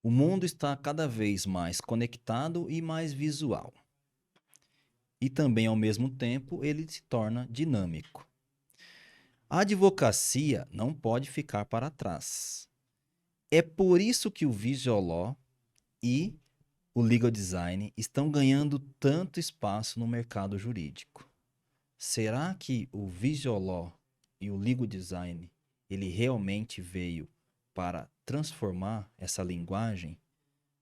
O mundo está cada vez mais conectado e mais visual. E também, ao mesmo tempo, ele se torna dinâmico. A advocacia não pode ficar para trás. É por isso que o Visual Law e o Legal Design estão ganhando tanto espaço no mercado jurídico. Será que o Visual Law e o Legal Design ele realmente veio para transformar essa linguagem?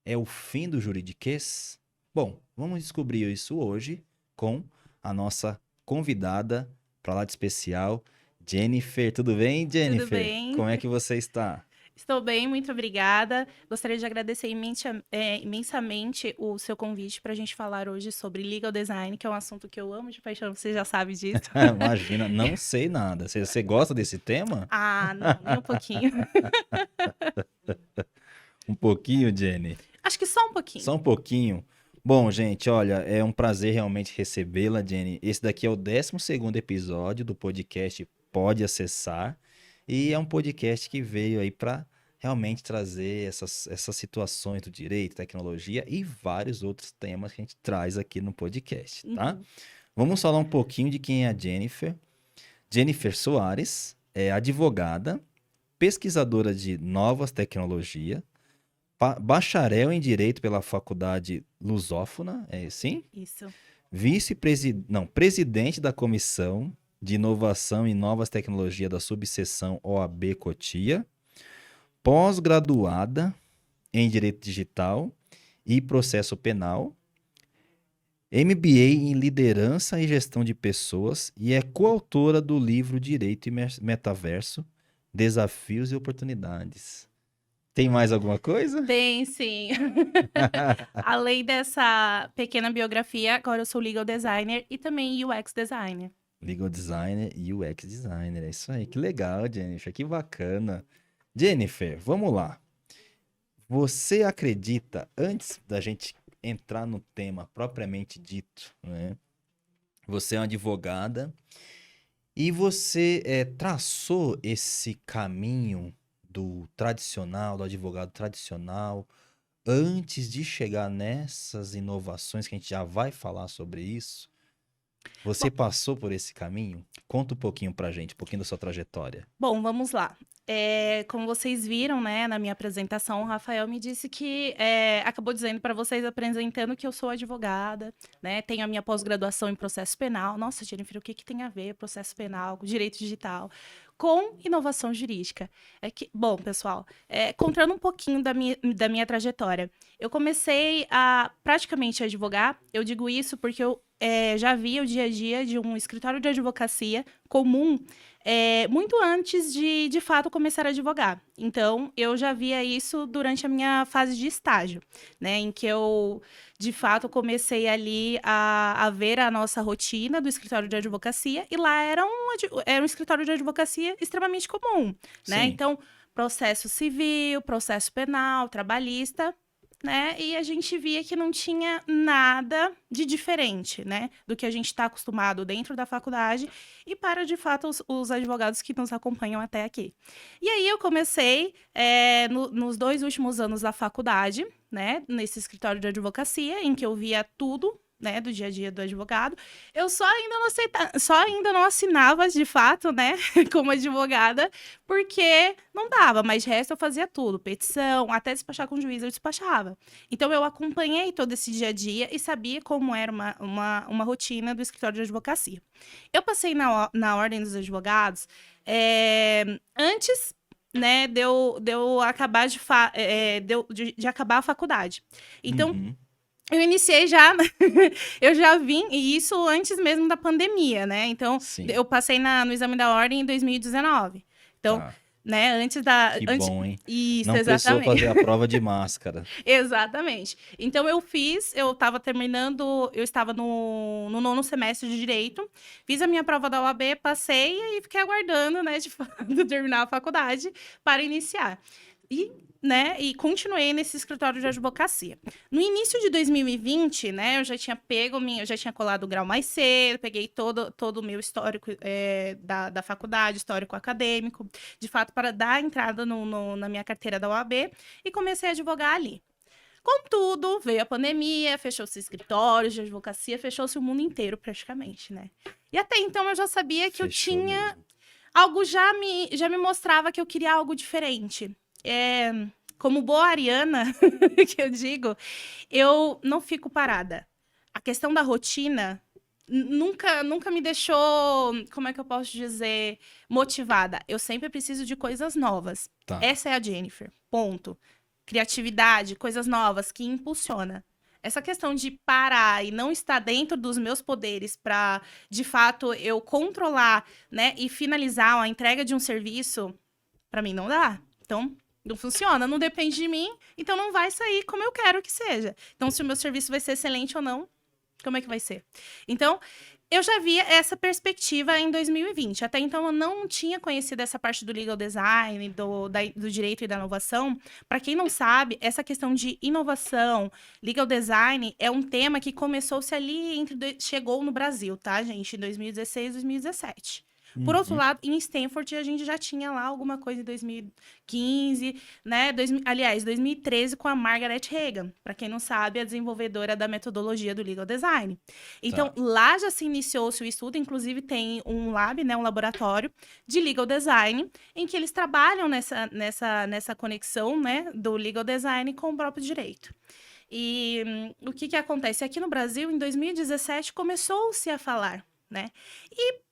É o fim do juridiquês? Bom, vamos descobrir isso hoje com a nossa convidada para lá de especial, Jennifer. Tudo bem, Tudo Jennifer? bem? Como é que você está? Estou bem, muito obrigada. Gostaria de agradecer imensamente o seu convite para a gente falar hoje sobre legal design, que é um assunto que eu amo de paixão, você já sabe disso. Imagina, não sei nada. Você gosta desse tema? Ah, não, nem um pouquinho. Um pouquinho, Jenny? Acho que só um pouquinho. Só um pouquinho. Bom, gente, olha, é um prazer realmente recebê-la, Jenny. Esse daqui é o 12º episódio do podcast Pode Acessar. E é um podcast que veio aí para realmente trazer essas situações do direito, tecnologia e vários outros temas que a gente traz aqui no podcast, tá? Uhum. Vamos falar um pouquinho de quem é a Jennifer. Jennifer Soares é advogada, pesquisadora de novas tecnologias, bacharel em Direito pela Faculdade Lusófona, é assim? Isso. Presidente da Comissão de Inovação e Novas Tecnologias da Subseção OAB Cotia, pós-graduada em Direito Digital e Processo Penal, MBA em Liderança e Gestão de Pessoas e é coautora do livro Direito e Metaverso, Desafios e Oportunidades. Tem mais alguma coisa? Tem, sim. Além dessa pequena biografia, agora eu sou legal designer e também UX designer. Legal Designer e UX Designer. É isso aí. Que legal, Jennifer. Que bacana. Jennifer, vamos lá. Você acredita, antes da gente entrar no tema propriamente dito, né? Você é uma advogada e você traçou esse caminho do tradicional, do advogado tradicional, antes de chegar nessas inovações que a gente já vai falar sobre isso. Você Bom, passou por esse caminho? Conta um pouquinho pra gente, um pouquinho da sua trajetória. Vamos lá. Como vocês viram, né, na minha apresentação, o Rafael me disse que acabou dizendo para vocês, apresentando que eu sou advogada, né, tenho a minha pós-graduação em processo penal. Nossa, Jennifer, o que que tem a ver processo penal, direito digital, com inovação jurídica? Bom, pessoal, contando um pouquinho da minha trajetória, eu comecei a praticamente advogar. Eu digo isso porque eu já via o dia a dia de um escritório de advocacia comum muito antes de fato começar a advogar. Então, eu já via isso durante a minha fase de estágio, né? Em que eu, de fato, comecei ali a ver a nossa rotina do escritório de advocacia. E lá era um escritório de advocacia extremamente comum, né? Sim, Então, processo civil, processo penal, trabalhista, né? E a gente via que não tinha nada de diferente, né? Do que a gente está acostumado dentro da faculdade e para, de fato, os advogados que nos acompanham até aqui. E aí eu comecei nos 2 últimos anos da faculdade, né? Nesse escritório de advocacia, em que eu via tudo, né, do dia a dia do advogado. Eu só ainda não assinava de fato, né, como advogada, porque não dava, mas de resto eu fazia tudo, petição, até despachar com o juiz eu despachava. Então eu acompanhei todo esse dia a dia e sabia como era uma rotina do escritório de advocacia. Eu passei na ordem dos advogados antes, né, de eu acabar de acabar a faculdade. Então, uhum, eu iniciei já, eu já vim, e isso antes mesmo da pandemia, né? Então, sim, eu passei no exame da ordem em 2019. Então, tá. né, antes da. Que Antes, bom, hein? isso, Não precisou exatamente. fazer a prova de máscara. Exatamente. Então, eu estava terminando, eu estava no 9º semestre de Direito, fiz a minha prova da OAB, passei e fiquei aguardando, né, de fato, terminar a faculdade para iniciar. E né, e continuei nesse escritório de advocacia. No início de 2020, né, eu já tinha eu já tinha colado o grau mais cedo, peguei todo o meu histórico da faculdade, histórico acadêmico, de fato, para dar entrada na minha carteira da OAB, e comecei a advogar ali. Contudo, veio a pandemia, fechou-se escritórios de advocacia, fechou-se o mundo inteiro praticamente, né? E até então eu já sabia que eu Fechou tinha mesmo. algo já me mostrava que eu queria algo diferente. Como boa ariana, que eu digo, eu não fico parada. A questão da rotina nunca me deixou, como é que eu posso dizer, motivada. Eu sempre preciso de coisas novas. Tá. Essa é a Jennifer. Ponto. Criatividade, coisas novas que impulsiona. Essa questão de parar e não estar dentro dos meus poderes para, de fato, eu controlar, né, e finalizar a entrega de um serviço, para mim não dá. Então, não funciona, não depende de mim, então não vai sair como eu quero que seja. Então, se o meu serviço vai ser excelente ou não, como é que vai ser? Então, eu já via essa perspectiva em 2020. Até então, eu não tinha conhecido essa parte do legal design, do direito e da inovação. Para quem não sabe, essa questão de inovação, legal design, é um tema que começou-se ali, chegou no Brasil, tá, gente? Em 2016, 2017. Por outro Uhum. lado, em Stanford, a gente já tinha lá alguma coisa em 2015, né? Aliás, 2013, com a Margaret Hagan. Para quem não sabe, a desenvolvedora da metodologia do legal design. Então, Tá. lá já se iniciou-se o estudo, inclusive tem um lab, né, um laboratório de legal design, em que eles trabalham nessa conexão, né, do legal design com o próprio direito. E o que acontece? Aqui no Brasil, em 2017, começou-se a falar, né? E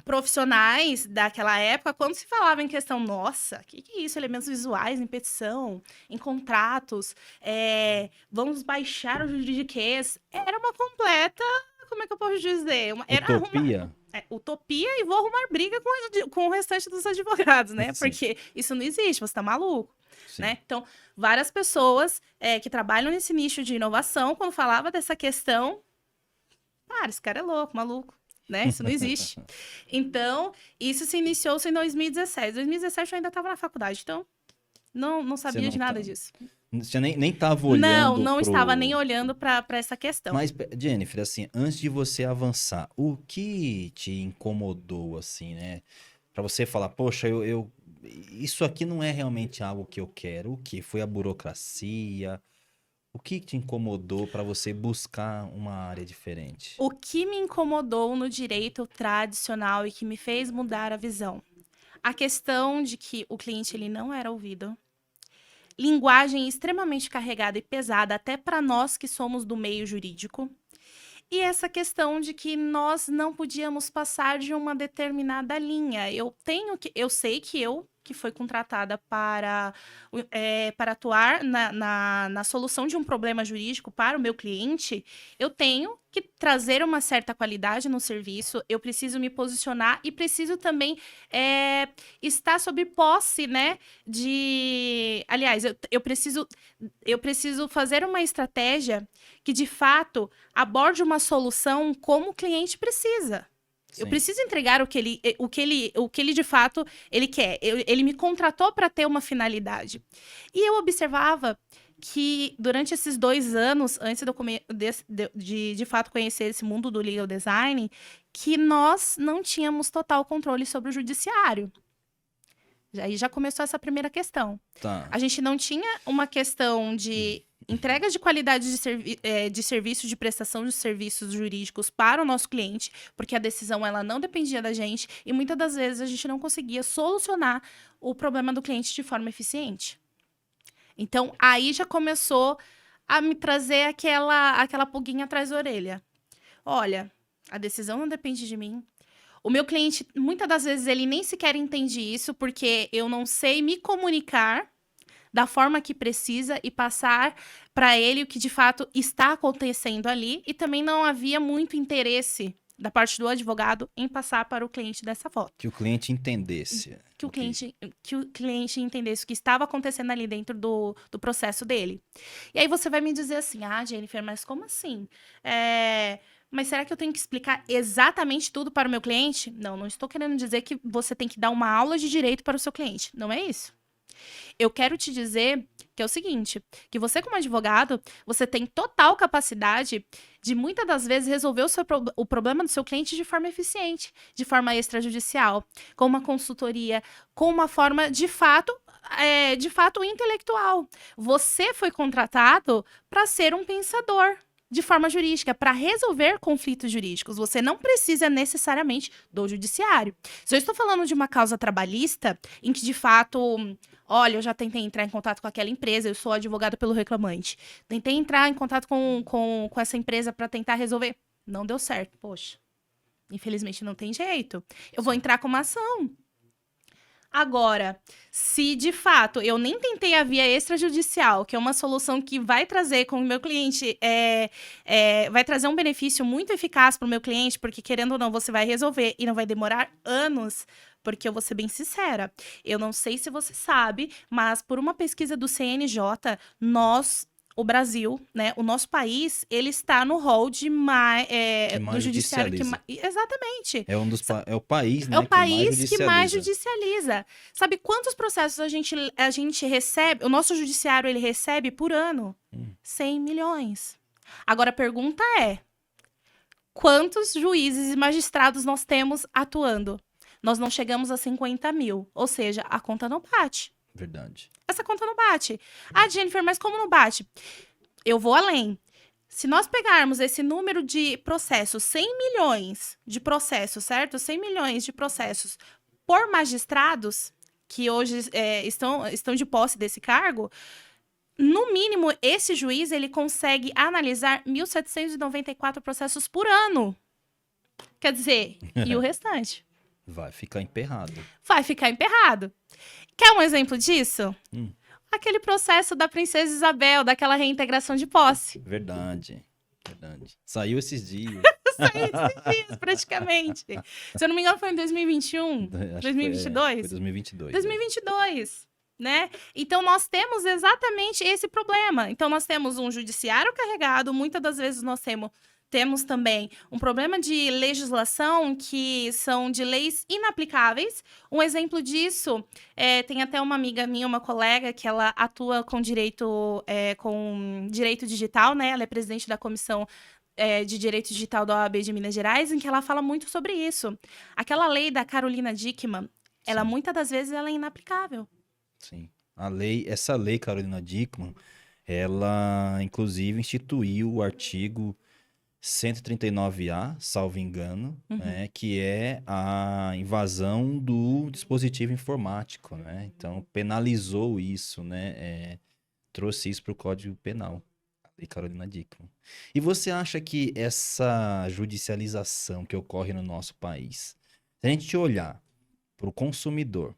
profissionais daquela época, quando se falava em questão, nossa, que é isso? Elementos visuais em petição, em contratos, vamos baixar o juridiquês. Era uma completa, como é que eu posso dizer? Era Utopia? utopia, e vou arrumar briga com o restante dos advogados, né? Sim, Porque isso não existe, você tá maluco, sim. né? Então, várias pessoas que trabalham nesse nicho de inovação, quando falava dessa questão, cara, esse cara é louco, maluco. Né? Isso não existe. Então, isso se iniciou em 2017. 2017 eu ainda estava na faculdade, então não Você sabia não de tá. nada disso. Você nem tava Não, olhando não estava nem pro. olhando para essa questão. Mas, Jennifer, assim, antes de você avançar, o que te incomodou, assim, né? Pra você falar, poxa, isso aqui não é realmente algo que eu quero. O que? Foi a burocracia? O que te incomodou pra você buscar uma área diferente? O que me incomodou no direito tradicional e que me fez mudar a visão? A questão de que o cliente ele não era ouvido. Linguagem extremamente carregada e pesada, até para nós que somos do meio jurídico. E essa questão de que nós não podíamos passar de uma determinada linha. Eu sei que que foi contratada para atuar na solução de um problema jurídico para o meu cliente, eu tenho que trazer uma certa qualidade no serviço, eu preciso me posicionar e preciso também estar sob posse, né, Aliás, eu preciso fazer uma estratégia que, de fato, aborde uma solução como o cliente precisa. Eu Sim. preciso entregar o que ele de fato ele quer. Ele me contratou para ter uma finalidade. E eu observava que durante esses 2 anos, antes de fato conhecer esse mundo do legal design, que nós não tínhamos total controle sobre o judiciário. Aí já começou essa primeira questão. Tá. A gente não tinha uma questão de entrega de qualidade de serviço, de prestação de serviços jurídicos para o nosso cliente, porque a decisão ela não dependia da gente e muitas das vezes a gente não conseguia solucionar o problema do cliente de forma eficiente. Então, aí já começou a me trazer aquela pulguinha atrás da orelha. Olha, a decisão não depende de mim. O meu cliente, muitas das vezes, ele nem sequer entende isso, porque eu não sei me comunicar da forma que precisa e passar para ele o que de fato está acontecendo ali. E também não havia muito interesse da parte do advogado em passar para o cliente dessa forma. Que o cliente entendesse. Que o cliente entendesse o que estava acontecendo ali dentro do processo dele. E aí você vai me dizer assim, Jennifer, mas como assim? Mas será que eu tenho que explicar exatamente tudo para o meu cliente? Não estou querendo dizer que você tem que dar uma aula de direito para o seu cliente. Não é isso. Eu quero te dizer que é o seguinte, que você como advogado, você tem total capacidade de muitas das vezes resolver o problema do seu cliente de forma eficiente, de forma extrajudicial, com uma consultoria, com uma forma de fato intelectual. Você foi contratado para ser um pensador de forma jurídica, para resolver conflitos jurídicos. Você não precisa necessariamente do judiciário. Se eu estou falando de uma causa trabalhista, em que de fato, olha, eu já tentei entrar em contato com aquela empresa, eu sou advogada pelo reclamante. Tentei entrar em contato com essa empresa para tentar resolver. Não deu certo. Poxa, infelizmente não tem jeito. Eu vou entrar com uma ação. Agora, se de fato eu nem tentei a via extrajudicial, que é uma solução que vai trazer com o meu cliente, vai trazer um benefício muito eficaz para o meu cliente, porque querendo ou não, você vai resolver e não vai demorar anos, porque eu vou ser bem sincera. Eu não sei se você sabe, mas por uma pesquisa do CNJ, o Brasil, né, o nosso país, ele está no rol Que mais do judiciário judicializa. exatamente. É o país, É né, o país que mais judicializa. judicializa. Sabe quantos processos a gente recebe, o nosso judiciário ele recebe por ano? 100 milhões. Agora a pergunta é, quantos juízes e magistrados nós temos atuando? Nós não chegamos a 50 mil, ou seja, a conta não bate. Verdade. Essa conta não bate. Ah, Jennifer, mas como não bate? Eu vou além. Se nós pegarmos esse número de processos, 100 milhões de processos, certo? 100 milhões de processos por magistrados, que hoje estão de posse desse cargo, no mínimo, esse juiz ele consegue analisar 1.794 processos por ano. Quer dizer, e o restante? Vai ficar emperrado. Vai ficar emperrado. Quer um exemplo disso? Aquele processo da Princesa Isabel, daquela reintegração de posse. Verdade. Saiu esses dias. Saiu esses dias, praticamente. Se eu não me engano, foi em 2021? Acho que 2022? Foi 2022. 2022, né? Então, nós temos exatamente esse problema. Então, nós temos um judiciário carregado, muitas das vezes nós temos também um problema de legislação que são de leis inaplicáveis. Um exemplo disso, tem até uma amiga minha, uma colega, que ela atua com direito digital, né? Ela é presidente da comissão de direito digital da OAB de Minas Gerais, em que ela fala muito sobre isso. Aquela lei da Carolina Dickmann, ela muitas das vezes ela é inaplicável. Sim. Essa lei Carolina Dickmann, ela inclusive instituiu o artigo 139A, salvo engano, né, que é a invasão do dispositivo informático, né? Então, penalizou isso, né? Trouxe isso para o Código Penal, a Lei Carolina Dickmann. E você acha que essa judicialização que ocorre no nosso país, se a gente olhar para o consumidor,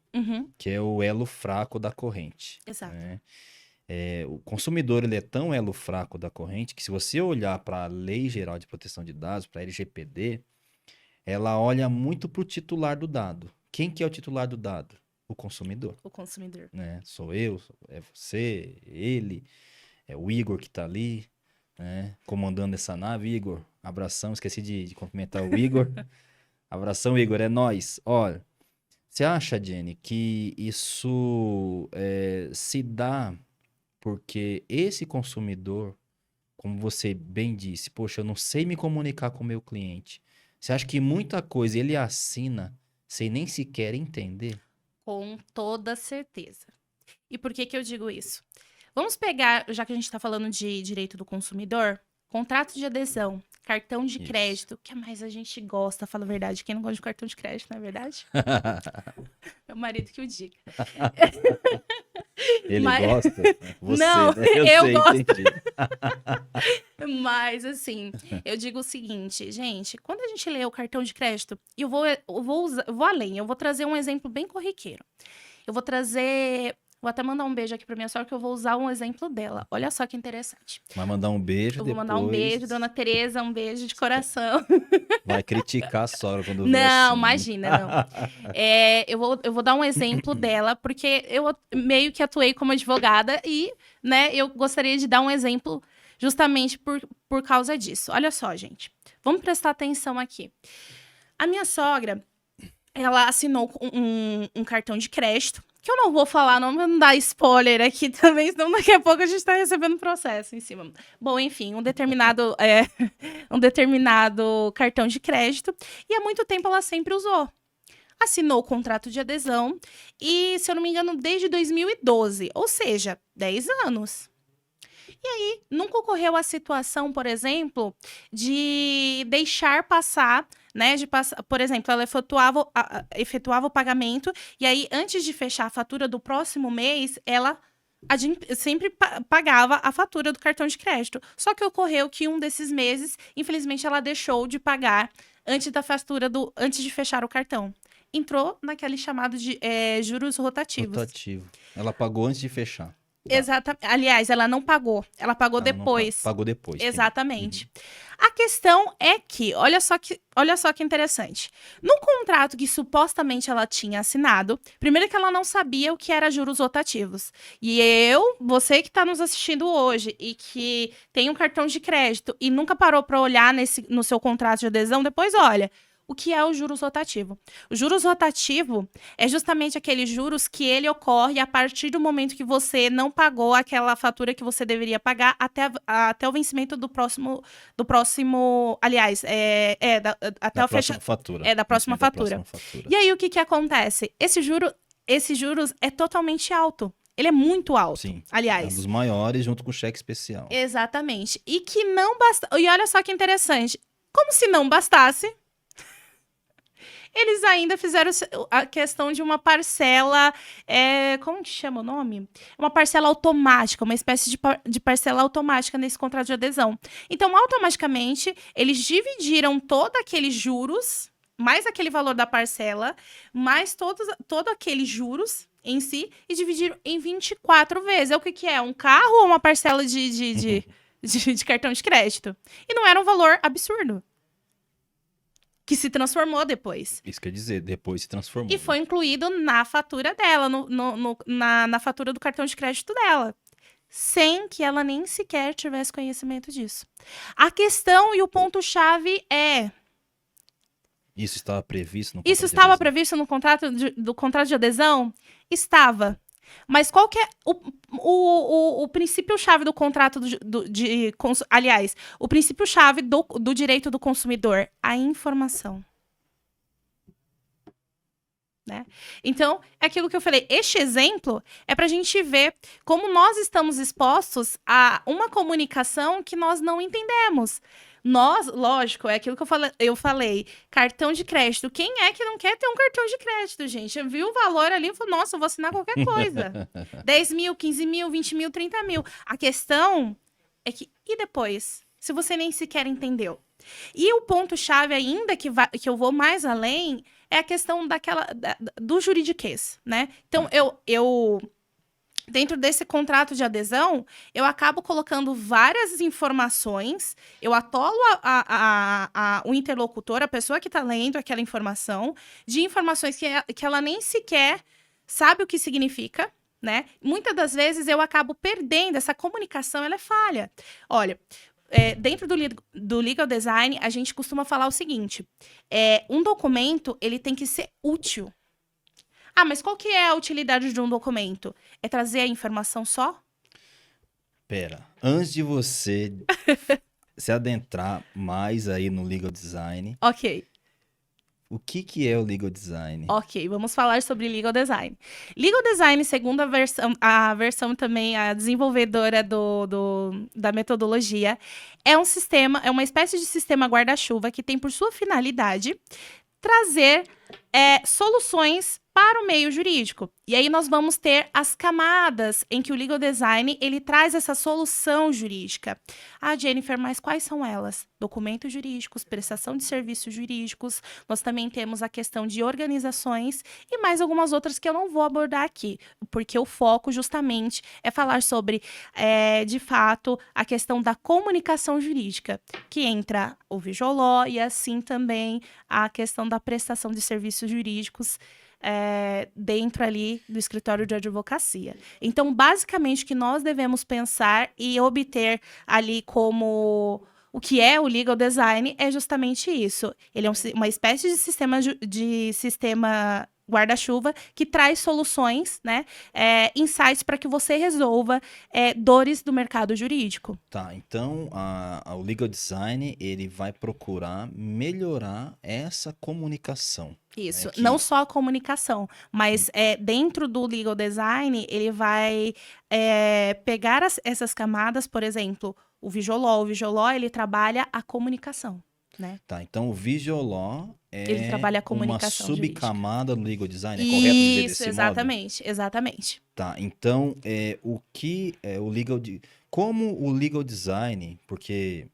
que é o elo fraco da corrente, Exato. né? O consumidor ele é tão elo fraco da corrente que se você olhar para a Lei Geral de Proteção de Dados, para a LGPD, ela olha muito para o titular do dado. Quem que é o titular do dado? O consumidor. O consumidor. Né? Sou eu, é você, ele, é o Igor que está ali, né? Comandando essa nave. Igor, abração, esqueci de cumprimentar o Igor. Abração, Igor, é nóis. Olha, você acha, Jenny, que isso se dá porque esse consumidor, como você bem disse, poxa, eu não sei me comunicar com o meu cliente. Você acha que muita coisa ele assina sem nem sequer entender? Com toda certeza. E por que eu digo isso? Vamos pegar, já que a gente está falando de direito do consumidor, contrato de adesão, cartão de crédito, que mais a gente gosta, fala a verdade. Quem não gosta de cartão de crédito, não é verdade? Meu marido que o diga. Ele gosta? Você, não, né? eu sei, gosto. Entendi. Mas, assim, eu digo o seguinte, gente, quando a gente lê o cartão de crédito, eu vou além, eu vou trazer um exemplo bem corriqueiro. Vou até mandar um beijo aqui pra minha sogra, que eu vou usar um exemplo dela. Olha só que interessante. Vai mandar um beijo depois. Eu vou mandar um beijo, dona Tereza, um beijo de coração. Vai criticar a sogra quando Não, assim. imagina, não. Eu vou dar um exemplo dela, porque eu meio que atuei como advogada e, né, eu gostaria de dar um exemplo justamente por causa disso. Olha só, gente. Vamos prestar atenção aqui. A minha sogra, ela assinou um cartão de crédito, que eu não vou falar, não dar spoiler aqui também, senão daqui a pouco a gente tá recebendo processo em cima. Bom, enfim, um determinado, um determinado cartão de crédito, e há muito tempo ela sempre usou. Assinou o contrato de adesão e, se eu não me engano, desde 2012, ou seja, 10 anos. E aí, nunca ocorreu a situação, por exemplo, de deixar passar, né? Por exemplo, ela efetuava o pagamento, e aí, antes de fechar a fatura do próximo mês, ela sempre pagava a fatura do cartão de crédito. Só que ocorreu que um desses meses, infelizmente, ela deixou de pagar antes da fatura antes de fechar o cartão. Entrou naquele chamado de juros rotativos. Rotativo. Ela pagou antes de fechar. Tá. Exatamente. Aliás, ela não pagou. Ela pagou Ela depois. Pagou depois. Exatamente. A questão é que, olha só que interessante. No contrato que supostamente ela tinha assinado, primeiro que ela não sabia o que era juros rotativos. E você que está nos assistindo hoje e que tem um cartão de crédito e nunca parou para olhar no seu contrato de adesão, depois olha. O que é o juros rotativo? O juros rotativo é justamente aqueles juros que ele ocorre a partir do momento que você não pagou aquela fatura que você deveria pagar até o vencimento do próximo, aliás, até o fechamento fatura. Da próxima fatura. E aí o que acontece? Esse juros é totalmente alto. Ele é muito alto. Sim. Aliás. É um dos maiores junto com o cheque especial. Exatamente. E que não basta. E olha só que interessante. Como se não bastasse, eles ainda fizeram a questão de uma parcela, como que chama o nome? Uma parcela automática, uma espécie de parcela automática nesse contrato de adesão. Então, automaticamente, eles dividiram todos aqueles juros, mais aquele valor da parcela, mais todo aqueles juros em si, e dividiram em 24 vezes. É o que é? Um carro ou uma parcela de cartão de crédito? E não era um valor absurdo. Que se transformou depois. Isso quer dizer, depois se transformou. E foi incluído na fatura dela, na fatura do cartão de crédito dela. Sem que ela nem sequer tivesse conhecimento disso. A questão e o ponto-chave é... Isso estava previsto no contrato Isso estava previsto no contrato de adesão? Estava. Mas qual que é o princípio-chave do contrato aliás, o princípio-chave do direito do consumidor? A informação. Né? Então, é aquilo que eu falei. Este exemplo é para a gente ver como nós estamos expostos a uma comunicação que nós não entendemos. Nós, lógico, é aquilo que eu falei, cartão de crédito. Quem é que não quer ter um cartão de crédito, gente? Eu vi o valor ali e falei, nossa, eu vou assinar qualquer coisa. 10 mil, 15 mil, 20 mil, 30 mil. A questão é que, e depois? Se você nem sequer entendeu. E o ponto-chave ainda, que eu vou mais além, é a questão do juridiquês, né? Então, eu dentro desse contrato de adesão, eu acabo colocando várias informações, eu atolo o interlocutor, a pessoa que está lendo aquela informação, de informações que ela nem sequer sabe o que significa, né? Muitas das vezes eu acabo perdendo, essa comunicação, ela é falha. Olha, dentro do legal design, a gente costuma falar o seguinte, um documento, ele tem que ser útil. Ah, mas qual que é a utilidade de um documento? É trazer a informação só? Pera, antes de você se adentrar mais aí no legal design... Ok. O que é o legal design? Ok, vamos falar sobre legal design. Legal design, segundo a versão também, a desenvolvedora da metodologia, é uma espécie de sistema guarda-chuva que tem por sua finalidade trazer soluções para o meio jurídico. E aí nós vamos ter as camadas em que o legal design ele traz essa solução jurídica. Ah, Jennifer, mas quais são elas? Documentos jurídicos, prestação de serviços jurídicos, nós também temos a questão de organizações e mais algumas outras que eu não vou abordar aqui, porque o foco justamente é falar sobre, de fato, a questão da comunicação jurídica, que entra o visual law e assim também a questão da prestação de serviços jurídicos dentro ali do escritório de advocacia. Então, basicamente, o que nós devemos pensar e obter ali como o que é o legal design é justamente isso. Ele é uma espécie de sistema guarda-chuva que traz soluções, né, insights para que você resolva dores do mercado jurídico. Tá, então o legal design ele vai procurar melhorar essa comunicação, né? Isso, Que não só a comunicação, mas dentro do legal design, ele vai pegar essas camadas, por exemplo, o Visual Law. O Visual Law, ele trabalha a comunicação, né? tá, então o Visual Law Ele trabalha a é uma comunicação jurídica. subcamada do legal design, é correto dizer Isso, desse modo? exatamente, exatamente. Tá, então o que é o como o legal design, porque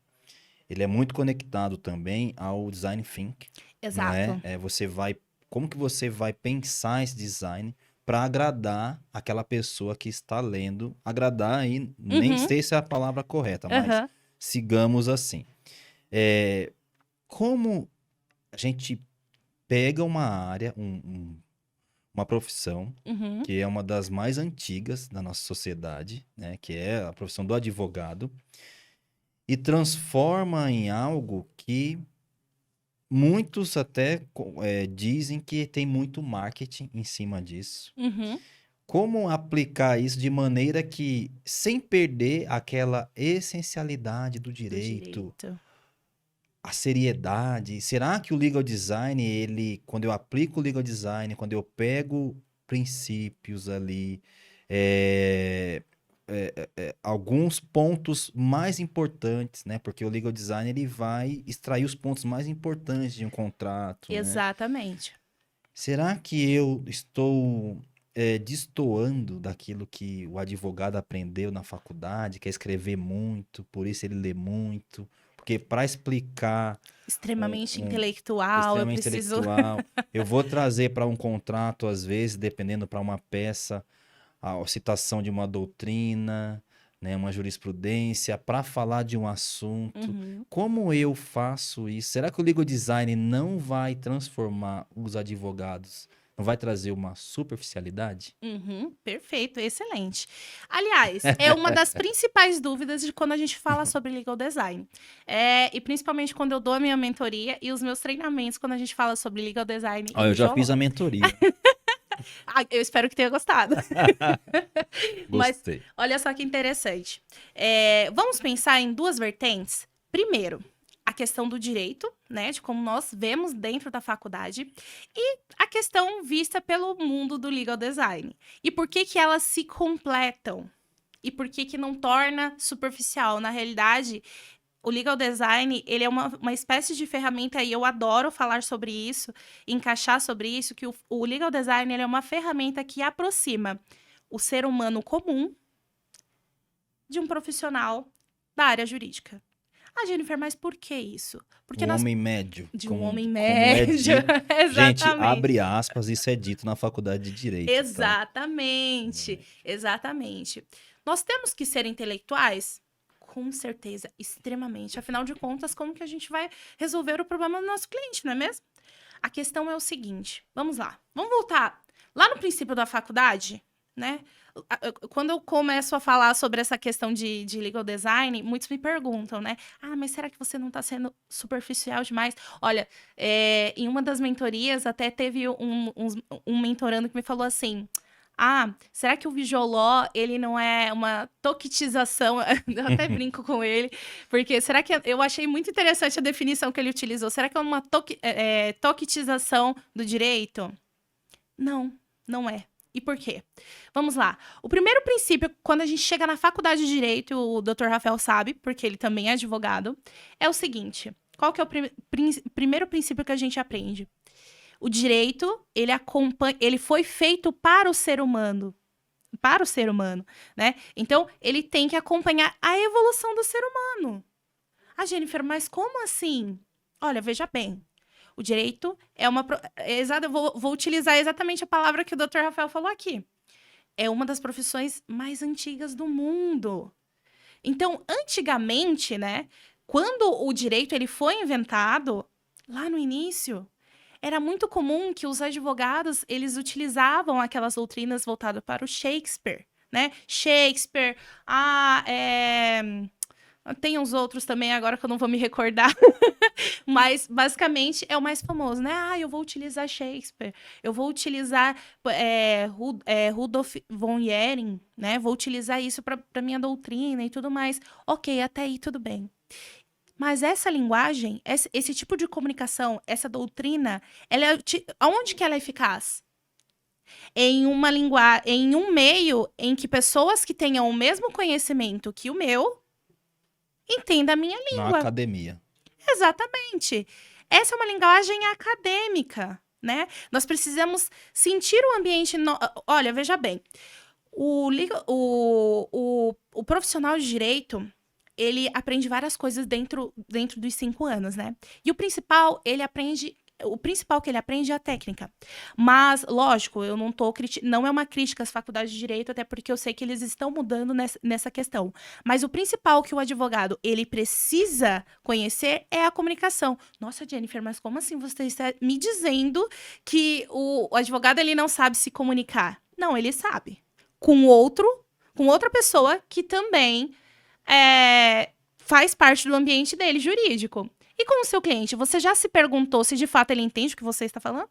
ele é muito conectado também ao design think, não é? Exato. Como que você vai pensar esse design para agradar aquela pessoa que está lendo, agradar aí, nem Uhum, sei se é a palavra correta, mas aham, sigamos assim. É, como a gente pega uma área, uma profissão uhum, que é uma das mais antigas da nossa sociedade, né, que é a profissão do advogado, e transforma em algo que muitos até dizem que tem muito marketing em cima disso. uhum. Como aplicar isso de maneira que, sem perder aquela essencialidade do Do direito, direito. a seriedade? Será que o legal design, quando eu aplico o legal design, quando eu pego princípios ali, é, alguns pontos mais importantes, né? Porque o legal design ele vai extrair os pontos mais importantes de um contrato, né? Exatamente. Será que eu estou destoando daquilo que o advogado aprendeu na faculdade, que é escrever muito, por isso ele lê muito? Porque para explicar Extremamente um intelectual, eu extremamente preciso. intelectual, eu vou trazer para um contrato, às vezes, dependendo para uma peça, a citação de uma doutrina, né, uma jurisprudência, para falar de um assunto. Uhum. Como eu faço isso? Será que o legal design não vai transformar os advogados? Não vai trazer uma superficialidade? Uhum, perfeito, excelente. Aliás, é uma das principais dúvidas de quando a gente fala sobre legal design. E principalmente quando eu dou a minha mentoria e os meus treinamentos quando a gente fala sobre legal design Ó, e eu já visual fiz law. a mentoria. Eu espero que tenha gostado. Mas Gostei. olha só que interessante. Vamos pensar em duas vertentes. Primeiro, a questão do direito, né, de como nós vemos dentro da faculdade, e a questão vista pelo mundo do legal design. E por que que elas se completam? E por que que não torna superficial? Na realidade, o legal design, ele é uma espécie de ferramenta, e eu adoro falar sobre isso, encaixar sobre isso, que o legal design, ele é uma ferramenta que aproxima o ser humano comum de um profissional da área jurídica. Ah, Jennifer, mas por que isso? Porque Um nós... homem médio, De um homem como é médio. dito. Gente, Exatamente. abre aspas, isso é dito na faculdade de Direito, tá? Exatamente. Exatamente. Nós temos que ser intelectuais? Com certeza, extremamente. Afinal de contas, como que a gente vai resolver o problema do nosso cliente, não é mesmo? A questão é o seguinte, vamos lá. Vamos voltar lá no princípio da faculdade, né? Quando eu começo a falar sobre essa questão de legal design, muitos me perguntam, né? Ah, mas será que você não está sendo superficial demais? Olha, em uma das mentorias, até teve um mentorando que me falou assim... Ah, será que o Visual Law, ele não é uma toquetização? Eu até brinco com ele, porque será que... Eu achei muito interessante a definição que ele utilizou. Será que é uma toquetização do direito? Não, não é. E por quê? Vamos lá. O primeiro princípio, quando a gente chega na faculdade de Direito, o Dr. Rafael sabe, porque ele também é advogado, é o seguinte. Qual que é o primeiro princípio que a gente aprende? O direito, ele foi feito para o ser humano. Para o ser humano, né? Então, ele tem que acompanhar a evolução do ser humano. Ah, Jennifer, mas como assim? Olha, veja bem. O direito é uma... eu vou utilizar exatamente a palavra que o Dr. Rafael falou aqui. É uma das profissões mais antigas do mundo. Então, antigamente, né? Quando o direito ele foi inventado, lá no início, era muito comum que os advogados, eles utilizavam aquelas doutrinas voltadas para o Shakespeare, né? Shakespeare, Tem uns outros também, agora que eu não vou me recordar. Mas, basicamente, é o mais famoso, né? Ah, eu vou utilizar Shakespeare. Eu vou utilizar Rudolf von Jhering, né? Vou utilizar isso para minha doutrina e tudo mais. Ok, até aí tudo bem. Mas essa linguagem, esse tipo de comunicação, essa doutrina, aonde que ela é eficaz? Em em um meio em que pessoas que tenham o mesmo conhecimento que o meu entendam a minha Na língua. academia. Exatamente. Essa é uma linguagem acadêmica, né? Nós precisamos sentir o ambiente. Olha, veja bem, o profissional de direito, ele aprende várias coisas dentro dos 5 anos, né? E o principal que ele aprende é a técnica. Mas, lógico, eu não tô não é uma crítica às faculdades de direito, até porque eu sei que eles estão mudando nessa questão. Mas o principal que o advogado, ele precisa conhecer é a comunicação. Nossa, Jennifer, mas como assim você está me dizendo que o advogado, ele não sabe se comunicar? Não, ele sabe. Com outra pessoa que também faz parte do ambiente dele jurídico. E com o seu cliente, você já se perguntou se de fato ele entende o que você está falando?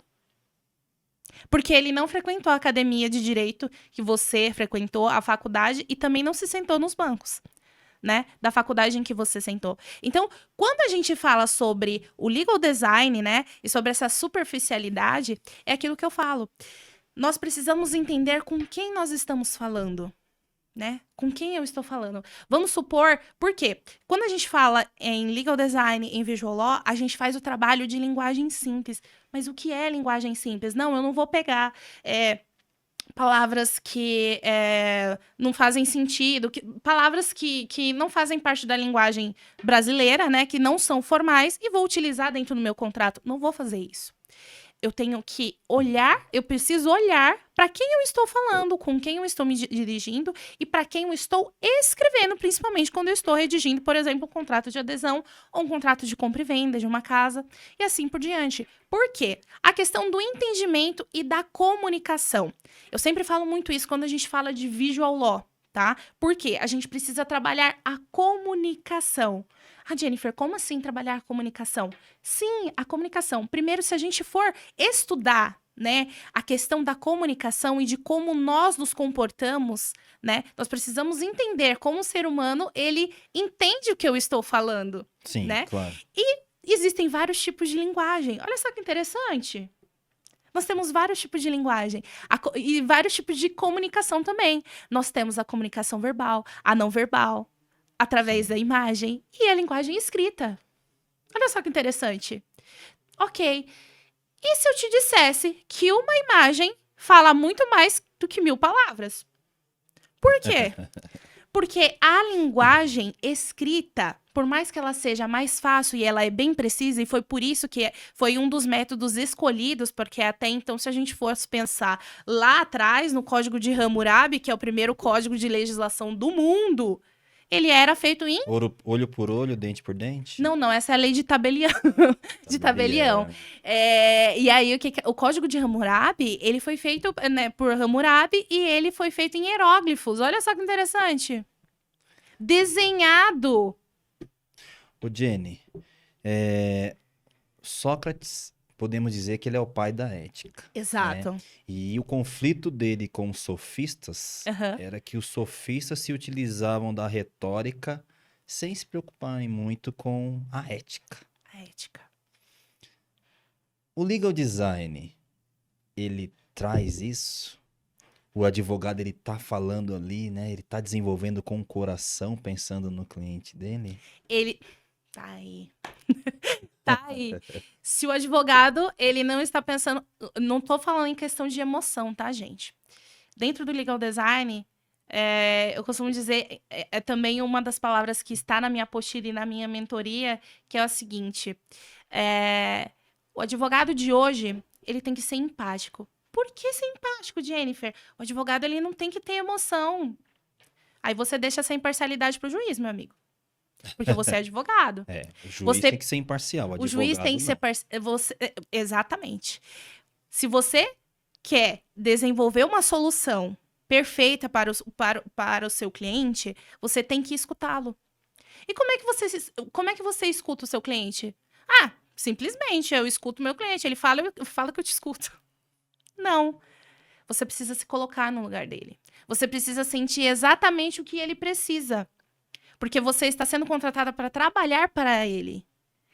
Porque ele não frequentou a academia de direito que você frequentou, a faculdade, e também não se sentou nos bancos, né, da faculdade em que você sentou. Então, quando a gente fala sobre o legal design, né, e sobre essa superficialidade, é aquilo que eu falo. Nós precisamos entender com quem nós estamos falando. Né? Com quem eu estou falando? Vamos supor, por quê? Quando a gente fala em legal design, em visual law, a gente faz o trabalho de linguagem simples. Mas o que é linguagem simples? Não, eu não vou pegar palavras que não fazem sentido, palavras que não fazem parte da linguagem brasileira, né? Que não são formais, e vou utilizar dentro do meu contrato. Não vou fazer isso. Eu tenho que olhar, eu preciso olhar para quem eu estou falando, com quem eu estou me dirigindo e para quem eu estou escrevendo, principalmente quando eu estou redigindo, por exemplo, um contrato de adesão ou um contrato de compra e venda de uma casa e assim por diante. Por quê? A questão do entendimento e da comunicação. Eu sempre falo muito isso quando a gente fala de visual law, tá? Porque a gente precisa trabalhar a comunicação. Ah, Jennifer, como assim trabalhar a comunicação? Sim, a comunicação. Primeiro, se a gente for estudar, né, a questão da comunicação e de como nós nos comportamos, né, nós precisamos entender como o ser humano, ele entende o que eu estou falando, Sim, né? claro. E existem vários tipos de linguagem. Olha só que interessante. Nós temos vários tipos de linguagem e vários tipos de comunicação também. Nós temos a comunicação verbal, a não verbal, através da imagem e a linguagem escrita. Olha só que interessante. Ok. E se eu te dissesse que uma imagem fala muito mais do que 1000 palavras? Por quê? Porque a linguagem escrita, por mais que ela seja mais fácil e ela é bem precisa, e foi por isso que foi um dos métodos escolhidos, porque até então, se a gente fosse pensar lá atrás, no Código de Hammurabi, que é o primeiro código de legislação do mundo, ele era feito em... Olho por olho, dente por dente? Não, essa é a lei de tabelião. De tabelião. E aí, o Código de Hammurabi, ele foi feito, né, por Hammurabi e ele foi feito em hieróglifos. Olha só que interessante. Desenhado. Ô, Jenny, Sócrates, podemos dizer que ele é o pai da ética. Exato. Né? E o conflito dele com os sofistas Uhum. era que os sofistas se utilizavam da retórica sem se preocuparem muito com a ética. A ética. O legal design, ele traz isso? O advogado, ele tá falando ali, né? Ele tá desenvolvendo com o coração, pensando no cliente dele? Ele... Tá aí. Tá aí. Se o advogado, ele não está pensando... Não tô falando em questão de emoção, tá, gente? Dentro do legal design, eu costumo dizer... É também uma das palavras que está na minha apostila e na minha mentoria, que é o seguinte. O advogado de hoje, ele tem que ser empático. Por que ser empático, Jennifer? O advogado, ele não tem que ter emoção. Aí você deixa essa imparcialidade pro juiz, meu amigo. Porque você é advogado. O juiz tem que ser imparcial, O juiz tem que ser... Exatamente. Se você quer desenvolver uma solução perfeita para o seu cliente, você tem que escutá-lo. E como é que você escuta o seu cliente? Ah, simplesmente, eu escuto o meu cliente, ele fala, eu falo que eu te escuto. Não. Você precisa se colocar no lugar dele. Você precisa sentir exatamente o que ele precisa. Porque você está sendo contratada para trabalhar para ele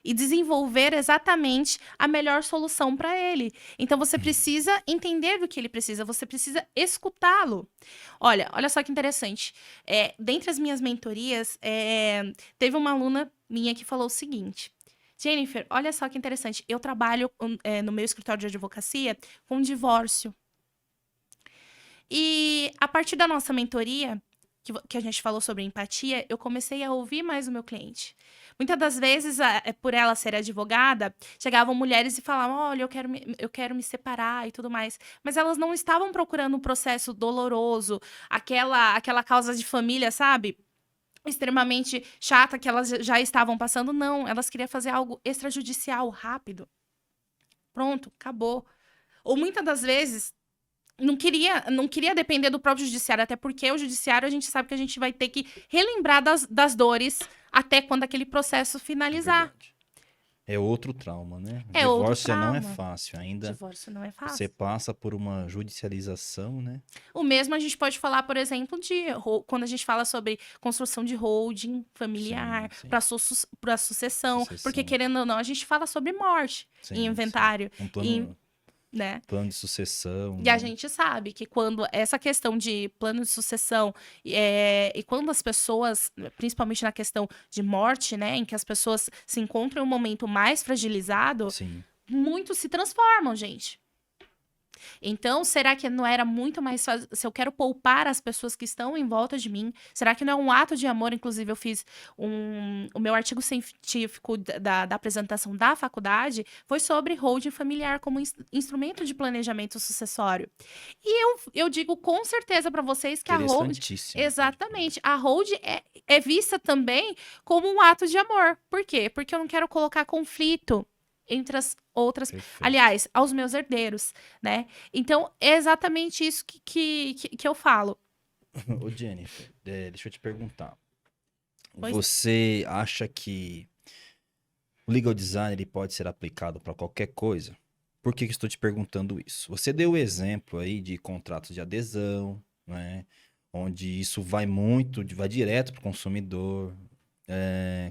e desenvolver exatamente a melhor solução para ele. Então você precisa entender do que ele precisa, você precisa escutá-lo. Olha só que interessante. Dentre as minhas mentorias, teve uma aluna minha que falou o seguinte: Jennifer, olha só que interessante. Eu trabalho no meu escritório de advocacia com divórcio. E a partir da nossa mentoria, que a gente falou sobre empatia, eu comecei a ouvir mais o meu cliente. Muitas das vezes, por ela ser advogada, chegavam mulheres e falavam: olha, eu quero me separar e tudo mais. Mas elas não estavam procurando um processo doloroso, aquela causa de família, sabe? Extremamente chata que elas já estavam passando. Não, elas queriam fazer algo extrajudicial, rápido. Pronto, acabou. Ou muitas das vezes não queria depender do próprio judiciário, até porque o judiciário a gente sabe que a gente vai ter que relembrar das dores até quando aquele processo finalizar. verdade. É outro trauma, né? É outro Divórcio não é trauma. fácil. Ainda Divórcio não é você fácil. passa por uma judicialização, né? O mesmo a gente pode falar, por exemplo, quando a gente fala sobre construção de holding familiar, Sim, sim. para sucessão, Sucessão. porque querendo ou não, a gente fala sobre morte Sim, e sim. inventário, Um plano, né? plano de sucessão. E né? a gente sabe que quando essa questão de plano de sucessão e quando as pessoas, principalmente na questão de morte, né, em que as pessoas se encontram em um momento mais fragilizado, Sim. muitos se transformam, gente. Então, será que não era muito mais fácil? Se eu quero poupar as pessoas que estão em volta de mim, será que não é um ato de amor? Inclusive, eu fiz o meu artigo científico da apresentação da faculdade foi sobre holding familiar como instrumento de planejamento sucessório. E eu digo com certeza para vocês que a holding. Interessantíssimo. Exatamente. A holding é vista também como um ato de amor. Por quê? Porque eu não quero colocar conflito entre as outras. Perfeito. Aliás, aos meus herdeiros, né? Então, é exatamente isso que eu falo. Ô, Jennifer, deixa eu te perguntar. Pois- Você acha que o legal design ele pode ser aplicado para qualquer coisa? Por que que estou te perguntando isso? Você deu o exemplo aí de contratos de adesão, né? Onde isso vai direto para o consumidor,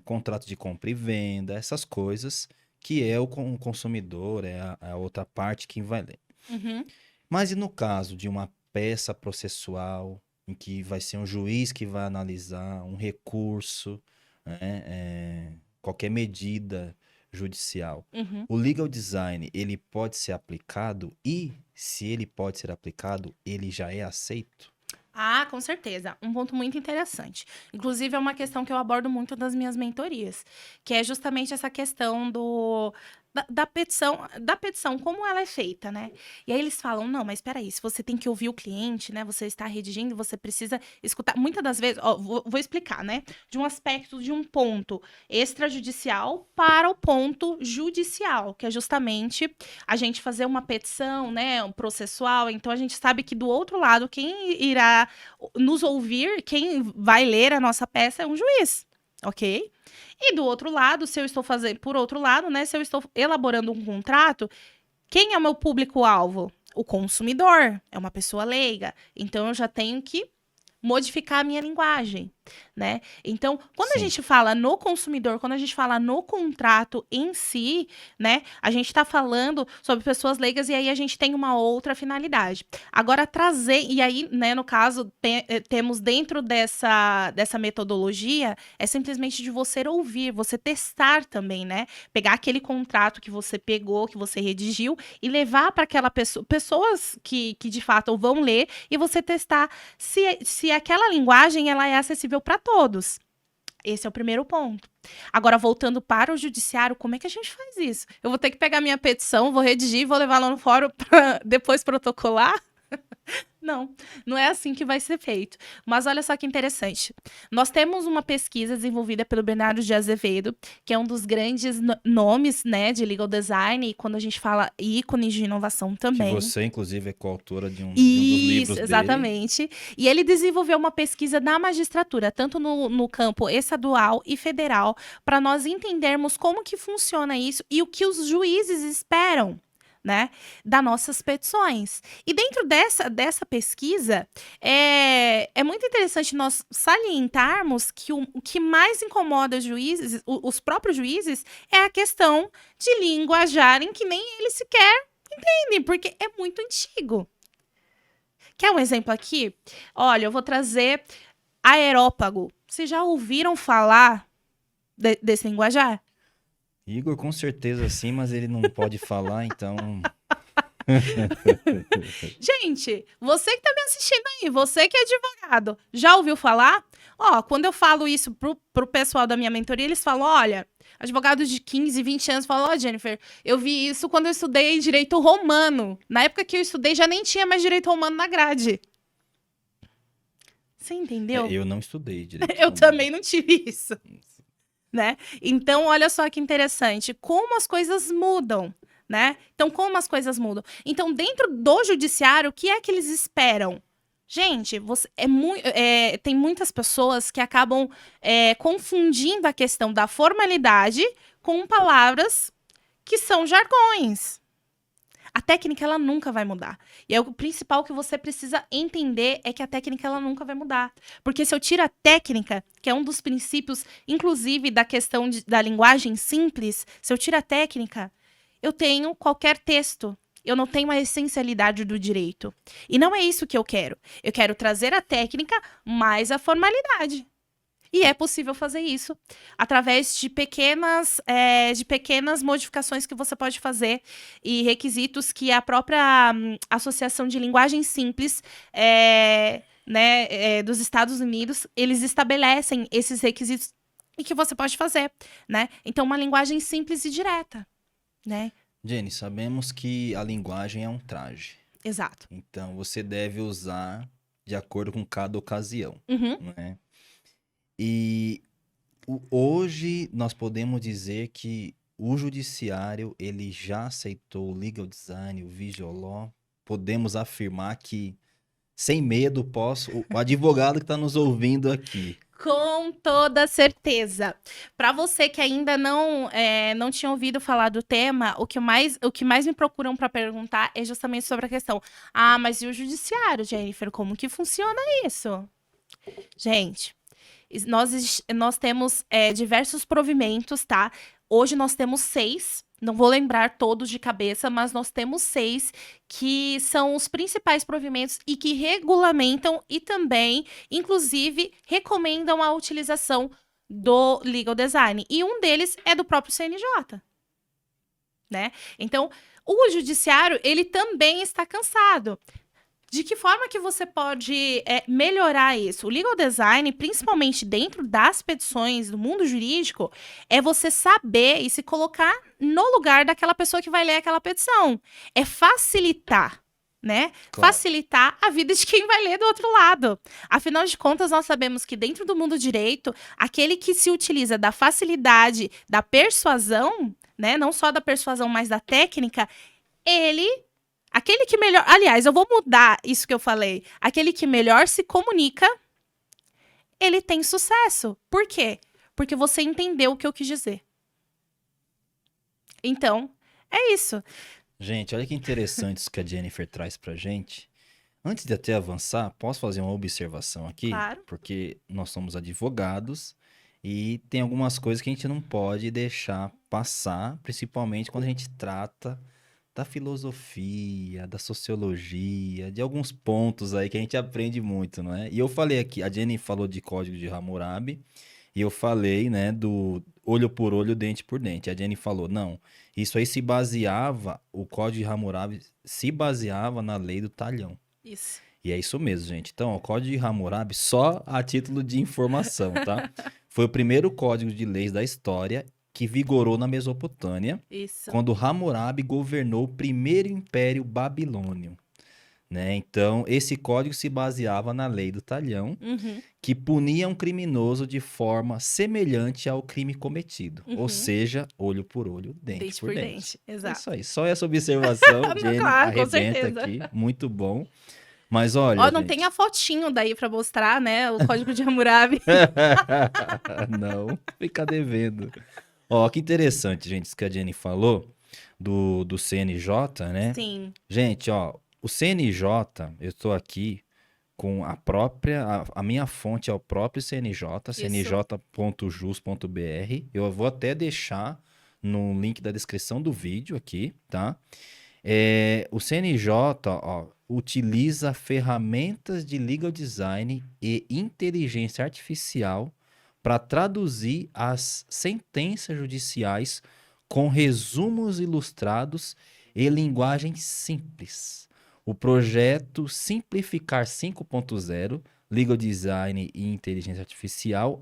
contrato de compra e venda, essas coisas que é o consumidor, é a outra parte que vai ler. Uhum. Mas e no caso de uma peça processual, em que vai ser um juiz que vai analisar um recurso, né, qualquer medida judicial, Uhum. o legal design, ele pode ser aplicado e, se ele pode ser aplicado, ele já é aceito? Ah, com certeza. Um ponto muito interessante. Inclusive, é uma questão que eu abordo muito nas minhas mentorias, que é justamente essa questão da petição, como ela é feita, né? E aí eles falam, não, mas espera aí, se você tem que ouvir o cliente, né? Você está redigindo, você precisa escutar. Muitas das vezes, ó, vou explicar, né? De um aspecto de um ponto extrajudicial para o ponto judicial, que é justamente a gente fazer uma petição, né? Um processual. Então a gente sabe que do outro lado, quem irá nos ouvir, quem vai ler a nossa peça é um juiz, ok? E do outro lado, se eu estou fazendo, por outro lado, né, se eu estou elaborando um contrato, quem é o meu público-alvo? O consumidor, é uma pessoa leiga. Então eu já tenho que modificar a minha linguagem, né? Então, quando a Sim. gente fala no consumidor, quando a gente fala no contrato em si, né, a gente está falando sobre pessoas leigas e aí a gente tem uma outra finalidade. Agora, e aí, né, no caso, temos dentro dessa metodologia, é simplesmente de você ouvir, você testar também, né? Pegar aquele contrato que você pegou, que você redigiu e levar para aquela pessoa, pessoas que de fato vão ler e você testar se aquela linguagem ela é acessível para todos. Esse é o primeiro ponto. Agora, voltando para o judiciário, como é que a gente faz isso? Eu vou ter que pegar minha petição, vou redigir, vou levar lá no fórum para depois protocolar? Não, não é assim que vai ser feito. Mas olha só que interessante. Nós temos uma pesquisa desenvolvida pelo Bernardo de Azevedo, que é um dos grandes nomes, né, de legal design, e quando a gente fala ícones de inovação Que também. você, inclusive, é coautora de um dos Isso, livros dele. exatamente. E ele desenvolveu uma pesquisa da magistratura, tanto no campo estadual e federal, para nós entendermos como que funciona isso e o que os juízes esperam, né, das nossas petições. E dentro dessa pesquisa, é muito interessante nós salientarmos que o que mais incomoda os juízes, os próprios juízes, é a questão de linguajar em que nem eles sequer entendem, porque é muito antigo. Quer um exemplo aqui? Olha, eu vou trazer aerópago. Vocês já ouviram falar desse linguajar? Igor, com certeza sim, mas ele não pode falar, então. Gente, você que tá me assistindo aí, você que é advogado, já ouviu falar? Ó, quando eu falo isso pro pessoal da minha mentoria, eles falam, olha, advogados de 15, 20 anos falam, ó, Jennifer, eu vi isso quando eu estudei direito romano. Na época que eu estudei, já nem tinha mais direito romano na grade. Você entendeu? Eu não estudei direito Eu romano. também não tive isso. Né? Então, olha só que interessante, como as coisas mudam, né? Então, como as coisas mudam? Então, dentro do judiciário, o que é que eles esperam? Gente, tem muitas pessoas que acabam confundindo a questão da formalidade com palavras que são jargões. A técnica, ela nunca vai mudar. E o principal que você precisa entender é que a técnica, ela nunca vai mudar. Porque se eu tiro a técnica, que é um dos princípios, inclusive, da questão da linguagem simples, se eu tiro a técnica, eu tenho qualquer texto. Eu não tenho a essencialidade do direito. E não é isso que eu quero. Eu quero trazer a técnica mais a formalidade. E é possível fazer isso através de pequenas modificações que você pode fazer e requisitos que a própria Associação de Linguagem Simples dos Estados Unidos, eles estabelecem esses requisitos e que você pode fazer, né? Então, uma linguagem simples e direta, né? Jenny, sabemos que a linguagem é um traje. Exato. Então, você deve usar de acordo com cada ocasião, Uhum. né? E hoje nós podemos dizer que o judiciário ele já aceitou o legal design, o visual law. Podemos afirmar que, sem medo, o advogado que está nos ouvindo aqui. Com toda certeza. Para você que ainda não tinha ouvido falar do tema, o que mais me procuram para perguntar é justamente sobre a questão. Ah, mas e o judiciário, Jennifer? Como que funciona isso? Gente, nós temos diversos provimentos, tá? Hoje nós temos 6. Não vou lembrar todos de cabeça, mas nós temos 6 que são os principais provimentos e que regulamentam e também, inclusive, recomendam a utilização do legal design. E um deles é do próprio CNJ, né? Então, o judiciário, ele também está cansado. De que forma que você pode melhorar isso? O legal design, principalmente dentro das petições do mundo jurídico, é você saber e se colocar no lugar daquela pessoa que vai ler aquela petição. É facilitar, né? Claro. Facilitar a vida de quem vai ler do outro lado. Afinal de contas, nós sabemos que dentro do mundo direito, aquele que se utiliza da facilidade, da persuasão, né? Não só da persuasão, mas da técnica, aquele que melhor. Aliás, eu vou mudar isso que eu falei. Aquele que melhor se comunica, ele tem sucesso. Por quê? Porque você entendeu o que eu quis dizer. Então, é isso. Gente, olha que interessante isso que a Jennifer traz pra gente. Antes de até avançar, posso fazer uma observação aqui? Claro. Porque nós somos advogados e tem algumas coisas que a gente não pode deixar passar, principalmente quando a gente trata da filosofia, da sociologia, de alguns pontos aí que a gente aprende muito, não é? E eu falei aqui, a Jenny falou de Código de Hammurabi, e eu falei, né, do olho por olho, dente por dente. A Jenny falou, não, isso aí o Código de Hammurabi se baseava na lei do talhão. Isso. E é isso mesmo, gente. Então, o Código de Hammurabi, só a título de informação, tá? Foi o primeiro código de leis da história que vigorou na Mesopotâmia, Isso. quando Hammurabi governou o primeiro império babilônio, né? Então, esse código se baseava na lei do talhão, Uhum, que punia um criminoso de forma semelhante ao crime cometido, ou uhum. seja, olho por olho, dente Dente por por dente. dente, É isso exato. aí, só essa observação, Não, Jenny claro, com arrebenta certeza. aqui, muito bom. Mas olha, Ó, não tem a gente, fotinho daí pra mostrar, né? O código de Hammurabi. não, fica devendo. Ó, que interessante, gente, isso que a Jenny falou do CNJ, né? Sim, Gente, ó, o CNJ, eu estou aqui com a própria, a minha fonte é o próprio CNJ, isso. cnj.jus.br. Eu vou até deixar no link da descrição do vídeo aqui, tá? O CNJ, ó, utiliza ferramentas de legal design e inteligência artificial para traduzir as sentenças judiciais com resumos ilustrados e linguagem simples. O projeto Simplificar 5.0, Legal Design e Inteligência Artificial,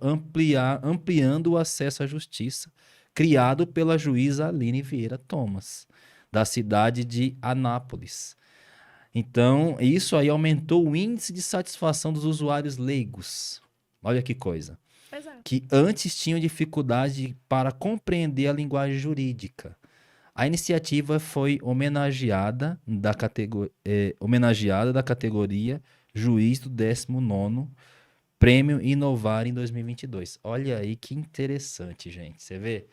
ampliando o acesso à justiça, criado pela juíza Aline Vieira Thomas, da cidade de Anápolis. Então, isso aí aumentou o índice de satisfação dos usuários leigos. Olha que coisa. Pois é. Que antes tinham dificuldade para compreender a linguagem jurídica. A iniciativa foi homenageada da categoria Juiz do 19º Prêmio Inovar em 2022. Olha aí que interessante, gente. Você vê?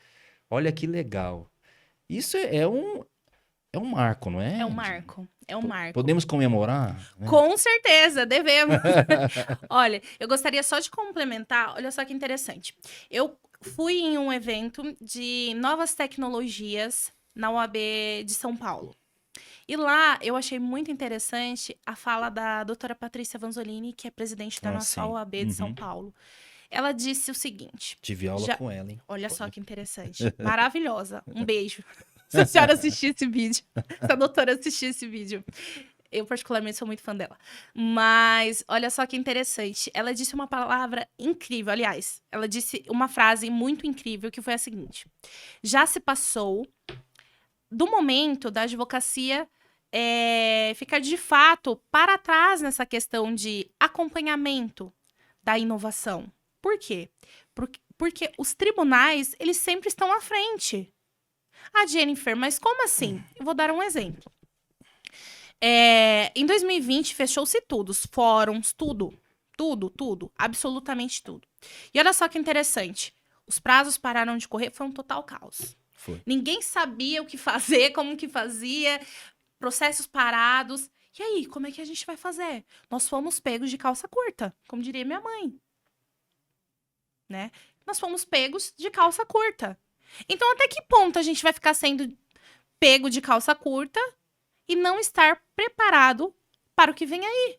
Olha que legal. Isso é um marco, não É um é? marco. É um marco. Podemos comemorar, né? Com certeza, devemos. Olha, eu gostaria só de complementar. Olha só que interessante. Eu fui em um evento de novas tecnologias na UAB de São Paulo. E lá eu achei muito interessante a fala da doutora Patrícia Vanzolini, que é presidente da Ah, nossa sim. OAB de São Uhum. Paulo. Ela disse o seguinte: Tive aula já... com ela, hein? olha só que interessante. Maravilhosa. Um beijo. Se a senhora assistir esse vídeo, se a doutora assistir esse vídeo. Eu, particularmente, sou muito fã dela. Mas, olha só que interessante. Ela disse uma palavra incrível. Aliás, ela disse uma frase muito incrível, que foi a seguinte: já se passou do momento da advocacia ficar de fato para trás nessa questão de acompanhamento da inovação. Por quê? Porque os tribunais, eles sempre estão à frente. Ah, Jennifer, mas como assim? Eu vou dar um exemplo. Em 2020, fechou-se tudo, os fóruns, tudo. Tudo, tudo. Absolutamente tudo. E olha só que interessante. Os prazos pararam de correr, foi um total caos. Foi. Ninguém sabia o que fazer, como que fazia, processos parados. E aí, como é que a gente vai fazer? Nós fomos pegos de calça curta, como diria minha mãe, né? Nós fomos pegos de calça curta. Então, até que ponto a gente vai ficar sendo pego de calça curta e não estar preparado para o que vem aí?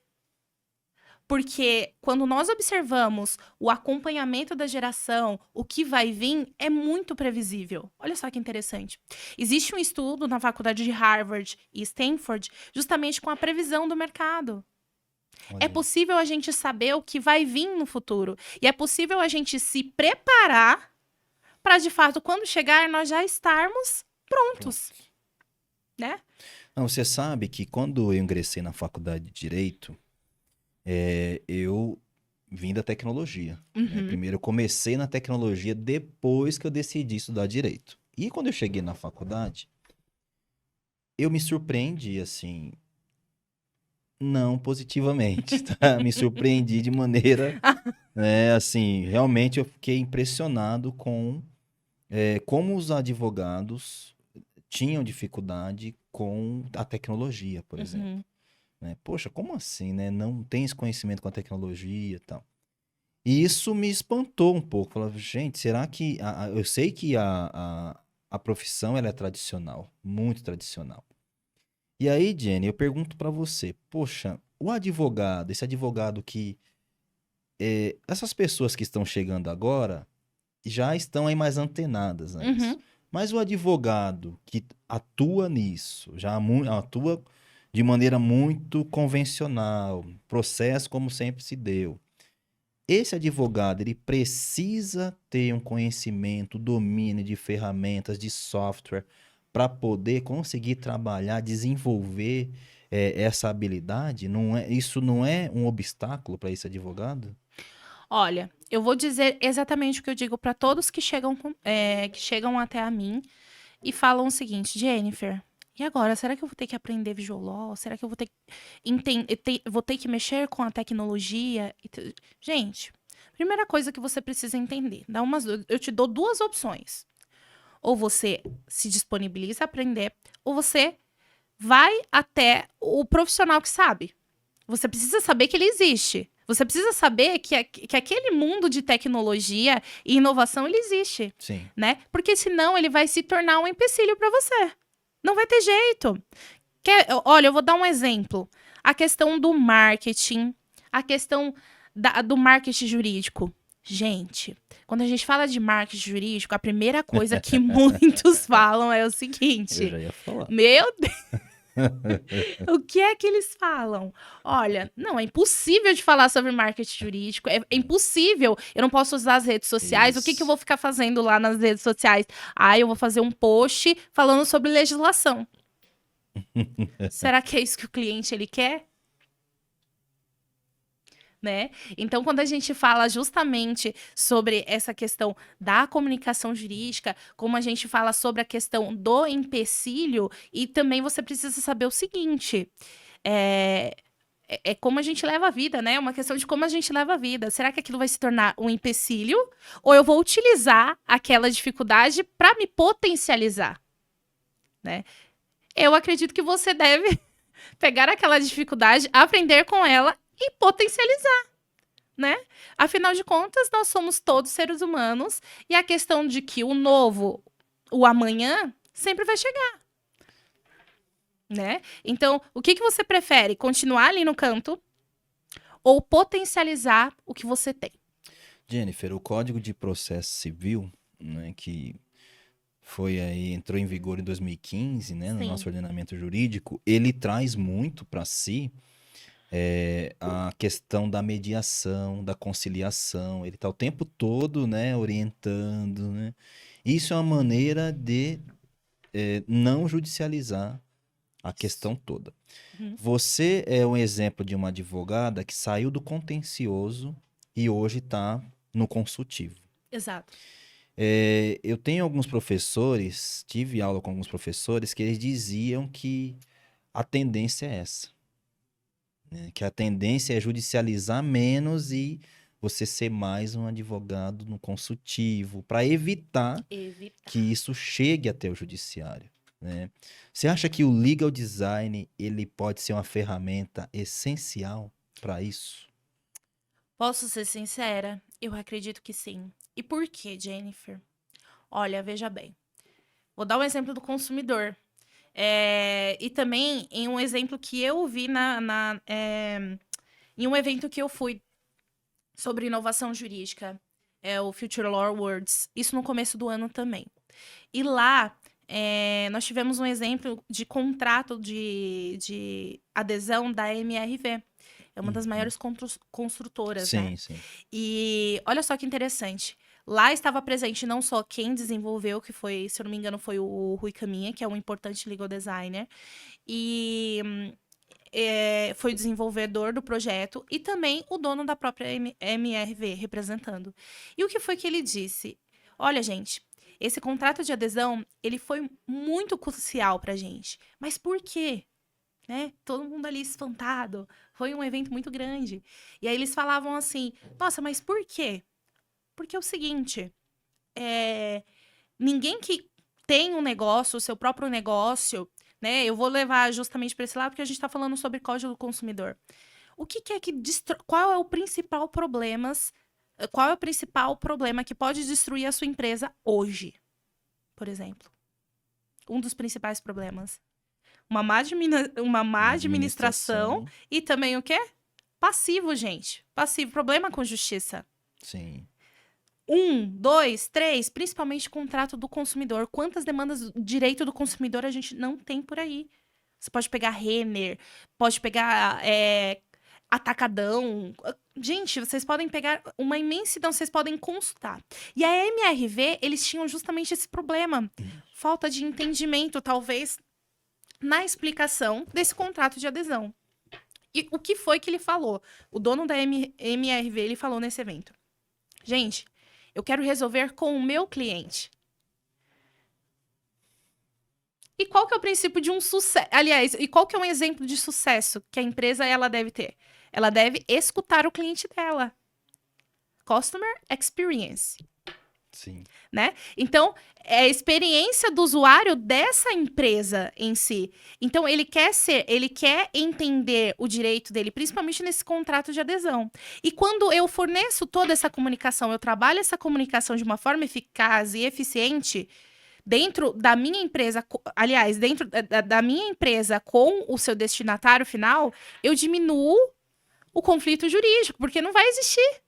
Porque quando nós observamos o acompanhamento da geração, o que vai vir é muito previsível. Olha só que interessante. Existe um estudo na faculdade de Harvard e Stanford justamente com a previsão do mercado. Olha É aí. possível a gente saber o que vai vir no futuro. E é possível a gente se preparar para, de fato, quando chegar, nós já estarmos prontos, né? Não, você sabe que quando eu ingressei na faculdade de Direito, eu vim da tecnologia, né? Uhum. Primeiro eu comecei na tecnologia depois que eu decidi estudar Direito. E quando eu cheguei na faculdade, eu me surpreendi, assim, não positivamente, tá? Me surpreendi de maneira, né, assim, realmente eu fiquei impressionado com como os advogados tinham dificuldade com a tecnologia, por exemplo. Uhum. Né? Poxa, como assim, né? Não tem esse conhecimento com a tecnologia e tal. E isso me espantou um pouco. Falava, gente, será que... eu sei que a profissão ela é tradicional, muito tradicional. E aí, Jenny, eu pergunto pra você, poxa, o advogado, esse advogado que... essas pessoas que estão chegando agora já estão aí mais antenadas a isso. Uhum. Mas o advogado que atua nisso, já atua de maneira muito convencional, processo como sempre se deu. Esse advogado, ele precisa ter um conhecimento, domínio de ferramentas, de software, para poder conseguir trabalhar, desenvolver essa habilidade? Isso não é um obstáculo para esse advogado? Olha, eu vou dizer exatamente o que eu digo para todos que chegam, que chegam até a mim e falam o seguinte: Jennifer, e agora? Será que eu vou ter que aprender Visual Law? Será que eu vou ter, vou ter que mexer com a tecnologia? Gente, primeira coisa que você precisa entender, eu te dou duas opções. Ou você se disponibiliza a aprender, ou você vai até o profissional que sabe. Você precisa saber que ele existe. Você precisa saber que aquele mundo de tecnologia e inovação, ele existe, Sim. né? Porque senão ele vai se tornar um empecilho para você. Não vai ter jeito. Olha, eu vou dar um exemplo. A questão do marketing, a questão do marketing jurídico. Gente, quando a gente fala de marketing jurídico, a primeira coisa que muitos falam é o Eu seguinte: já ia falar. meu Deus, o que é que eles falam? Olha, não, é impossível de falar sobre marketing jurídico, é impossível. Eu não posso usar as redes sociais. O que eu Isso. vou ficar fazendo lá nas redes sociais? Ah, eu vou fazer um post falando sobre legislação. Será que é isso que o cliente ele quer? Né? Então, quando a gente fala justamente sobre essa questão da comunicação jurídica, como a gente fala sobre a questão do empecilho, e também você precisa saber o seguinte: é como a gente leva a vida, né? É uma questão de como a gente leva a vida. Será que aquilo vai se tornar um empecilho? Ou eu vou utilizar aquela dificuldade para me potencializar, né? Eu acredito que você deve pegar aquela dificuldade, aprender com ela e potencializar, né? Afinal de contas, nós somos todos seres humanos e a questão de que o novo, o amanhã, sempre vai chegar, né? Então, o que você prefere? Continuar ali no canto ou potencializar o que você tem? Jennifer, o Código de Processo Civil, né, que entrou em vigor em 2015, né, no Sim. nosso ordenamento jurídico, ele traz muito para si a questão da mediação, da conciliação. Ele está o tempo todo, né, orientando, né? Isso é uma maneira de não judicializar a questão toda. Uhum. Você é um exemplo de uma advogada que saiu do contencioso e hoje está no consultivo. Exato. Eu tenho alguns professores, tive aula com alguns professores, que eles diziam que a tendência é essa, né? Que a tendência é judicializar menos e você ser mais um advogado no consultivo, para evitar que isso chegue até o judiciário, né? Você acha que o legal design ele pode ser uma ferramenta essencial para isso? Posso ser sincera? Eu acredito que sim. E por quê, Jennifer? Olha, veja bem. Vou dar um exemplo do consumidor. E também em um exemplo que eu vi em um evento que eu fui sobre inovação jurídica, o Future Law Awards, isso no começo do ano também. E lá, nós tivemos um exemplo de contrato de adesão da MRV. É uma das maiores construtoras, né? Sim, sim. E olha só que interessante. Lá estava presente não só quem desenvolveu, que foi, se eu não me engano, foi o Rui Caminha, que é um importante legal designer. E foi o desenvolvedor do projeto e também o dono da própria MRV, representando. E o que foi que ele disse? Olha, gente, esse contrato de adesão, ele foi muito crucial pra gente. Mas por quê? Né? Todo mundo ali espantado. Foi um evento muito grande. E aí eles falavam assim: nossa, mas por quê? Porque é o seguinte: ninguém que tem um negócio, o seu próprio negócio, né? Eu vou levar justamente para esse lado porque a gente está falando sobre código do consumidor. O que é que qual é o principal qual é o principal problema que pode destruir a sua empresa hoje, por exemplo? Um dos principais problemas. Uma má administração e também o quê? Passivo, gente. Passivo. Problema com justiça. Sim. 1, 2, 3, principalmente contrato do consumidor. Quantas demandas do direito do consumidor a gente não tem por aí? Você pode pegar Renner, pode pegar Atacadão. Gente, vocês podem pegar uma imensidão, vocês podem consultar. E a MRV, eles tinham justamente esse problema. Falta de entendimento, talvez, na explicação desse contrato de adesão. E o que foi que ele falou? O dono da MRV, ele falou nesse evento. Gente, eu quero resolver com o meu cliente. E qual que é o princípio de um sucesso? Aliás, e qual que é um exemplo de sucesso que a empresa ela deve ter? Ela deve escutar o cliente dela. Customer experience, Sim. né? Então, é a experiência do usuário dessa empresa em si. Então, ele quer entender o direito dele, principalmente nesse contrato de adesão. E quando eu forneço toda essa comunicação, eu trabalho essa comunicação de uma forma eficaz e eficiente, dentro da minha empresa, aliás, dentro da minha empresa com o seu destinatário final, eu diminuo o conflito jurídico, porque não vai existir.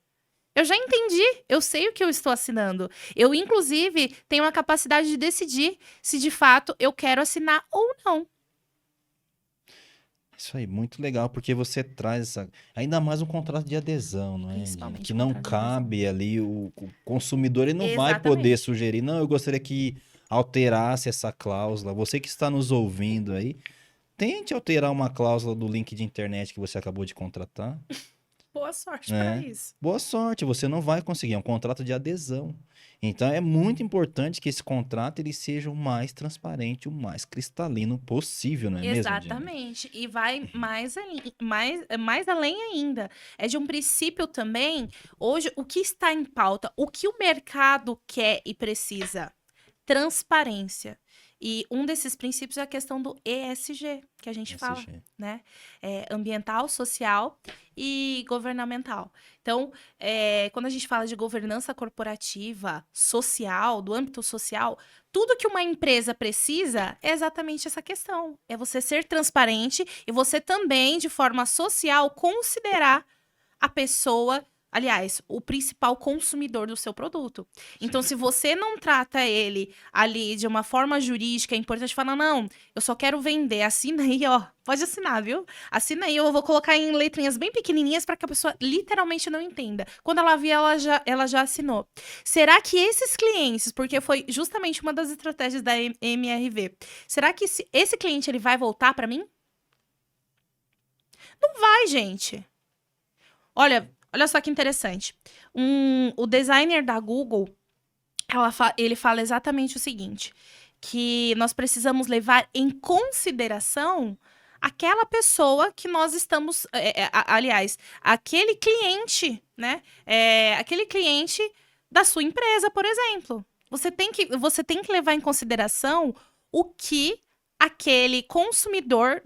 Eu já entendi, eu sei o que eu estou assinando. Eu, inclusive, tenho a capacidade de decidir se de fato eu quero assinar ou não. Isso aí, muito legal, porque você traz ainda mais um contrato de adesão, não é, Jenny? Principalmente Que não contrato de adesão. cabe ali, o consumidor ele não vai poder Exatamente. sugerir, não, eu gostaria que alterasse essa cláusula. Você que está nos ouvindo aí, tente alterar uma cláusula do link de internet que você acabou de contratar, Boa sorte para né? isso. Boa sorte, você não vai conseguir, é um contrato de adesão. Então é muito importante que esse contrato ele seja o mais transparente, o mais cristalino possível, não é mesmo, Jenny? Exatamente. E vai mais além ainda. É de um princípio também. Hoje, o que está em pauta? O que o mercado quer e precisa? Transparência. E um desses princípios é a questão do ESG, que a gente fala, SG. né? Ambiental, social e governamental. Então, quando a gente fala de governança corporativa, social, do âmbito social, tudo que uma empresa precisa é exatamente essa questão. É você ser transparente e você também, de forma social, considerar a pessoa, aliás, o principal consumidor do seu produto. Então, Sim. se você não trata ele ali de uma forma jurídica, é importante falar, não, eu só quero vender, assina aí, ó, pode assinar, viu? Assina aí, eu vou colocar em letrinhas bem pequenininhas para que a pessoa literalmente não entenda. Quando ela vir, ela já assinou. Será que esses clientes, porque foi justamente uma das estratégias da MRV, será que esse cliente ele vai voltar para mim? Não vai, gente. Olha só que interessante. O designer da Google, ele fala exatamente o seguinte: que nós precisamos levar em consideração aquela pessoa que nós estamos. Aliás, aquele cliente, né? Aquele cliente da sua empresa, por exemplo. Você tem que levar em consideração o que aquele consumidor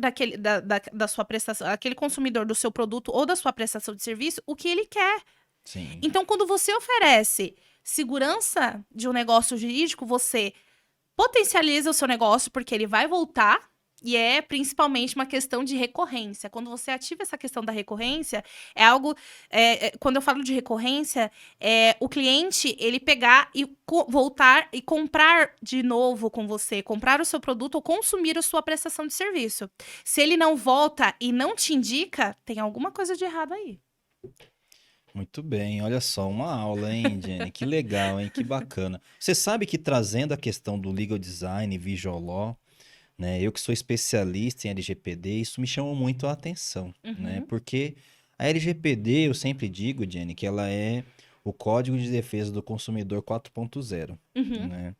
da sua prestação, aquele consumidor do seu produto ou da sua prestação de serviço, o que ele quer. Sim. Então, quando você oferece segurança de um negócio jurídico, você potencializa o seu negócio porque ele vai voltar. E é principalmente uma questão de recorrência. Quando você ativa essa questão da recorrência, é algo. Quando eu falo de recorrência, é o cliente ele pegar e voltar e comprar de novo com você, comprar o seu produto ou consumir a sua prestação de serviço. Se ele não volta e não te indica, tem alguma coisa de errado aí. Muito bem, olha só, uma aula, hein, Jenny? Que legal, hein? Que bacana. Você sabe que trazendo a questão do legal design, visual law, né? Eu que sou especialista em LGPD, isso me chamou muito a atenção, né? Uhum, Porque a LGPD, eu sempre digo, Jenny, que ela é o Código de Defesa do Consumidor 4.0, uhum. né?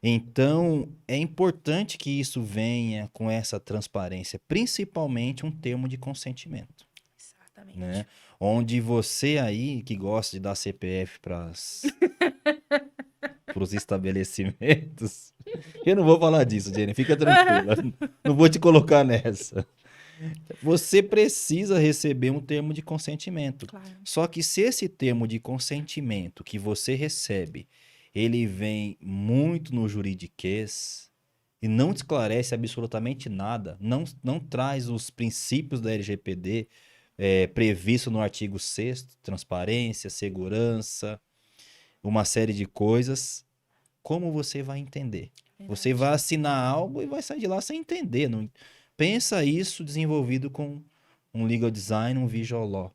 Então, é importante que isso venha com essa transparência, principalmente um termo de consentimento, né? Exatamente. Onde você aí que gosta de dar CPF para os estabelecimentos, eu não vou falar disso, Jenny, fica tranquila, não vou te colocar nessa. Você precisa receber um termo de consentimento. Claro. Só que se esse termo de consentimento que você recebe, ele vem muito no juridiquês e não te esclarece absolutamente nada, não traz os princípios da LGPD previsto no artigo 6º, transparência, segurança, uma série de coisas, como você vai entender? Você Verdade. vai assinar algo e vai sair de lá sem entender. Não... Pensa isso desenvolvido com um legal design, um visual law.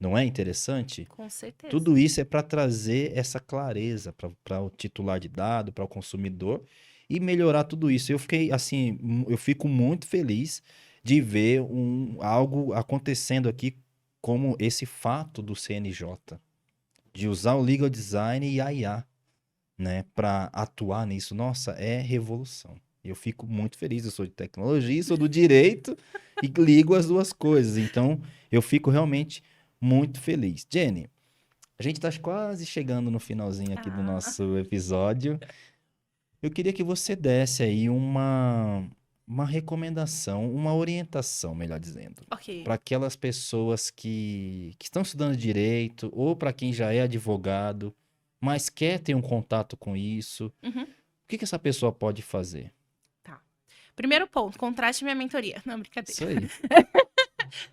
Não é interessante? Com certeza. Tudo isso é para trazer essa clareza para o titular de dado, para o consumidor, e melhorar tudo isso. Eu fiquei assim, eu fico muito feliz de ver algo acontecendo aqui como esse fato do CNJ, de usar o legal design e a IA, né, para atuar nisso. Nossa, é revolução. Eu fico muito feliz. Eu sou de tecnologia, sou do direito e ligo as duas coisas. Então, eu fico realmente muito feliz. Jenny, a gente está quase chegando no finalzinho aqui do Ah, nosso episódio. Eu queria que você desse aí uma recomendação, uma orientação, melhor dizendo, ok. para aquelas pessoas que estão estudando direito ou para quem já é advogado, mas quer ter um contato com isso. Uhum, O que que essa pessoa pode fazer? tá. Primeiro ponto, contraste minha mentoria. Não, brincadeira. Isso aí.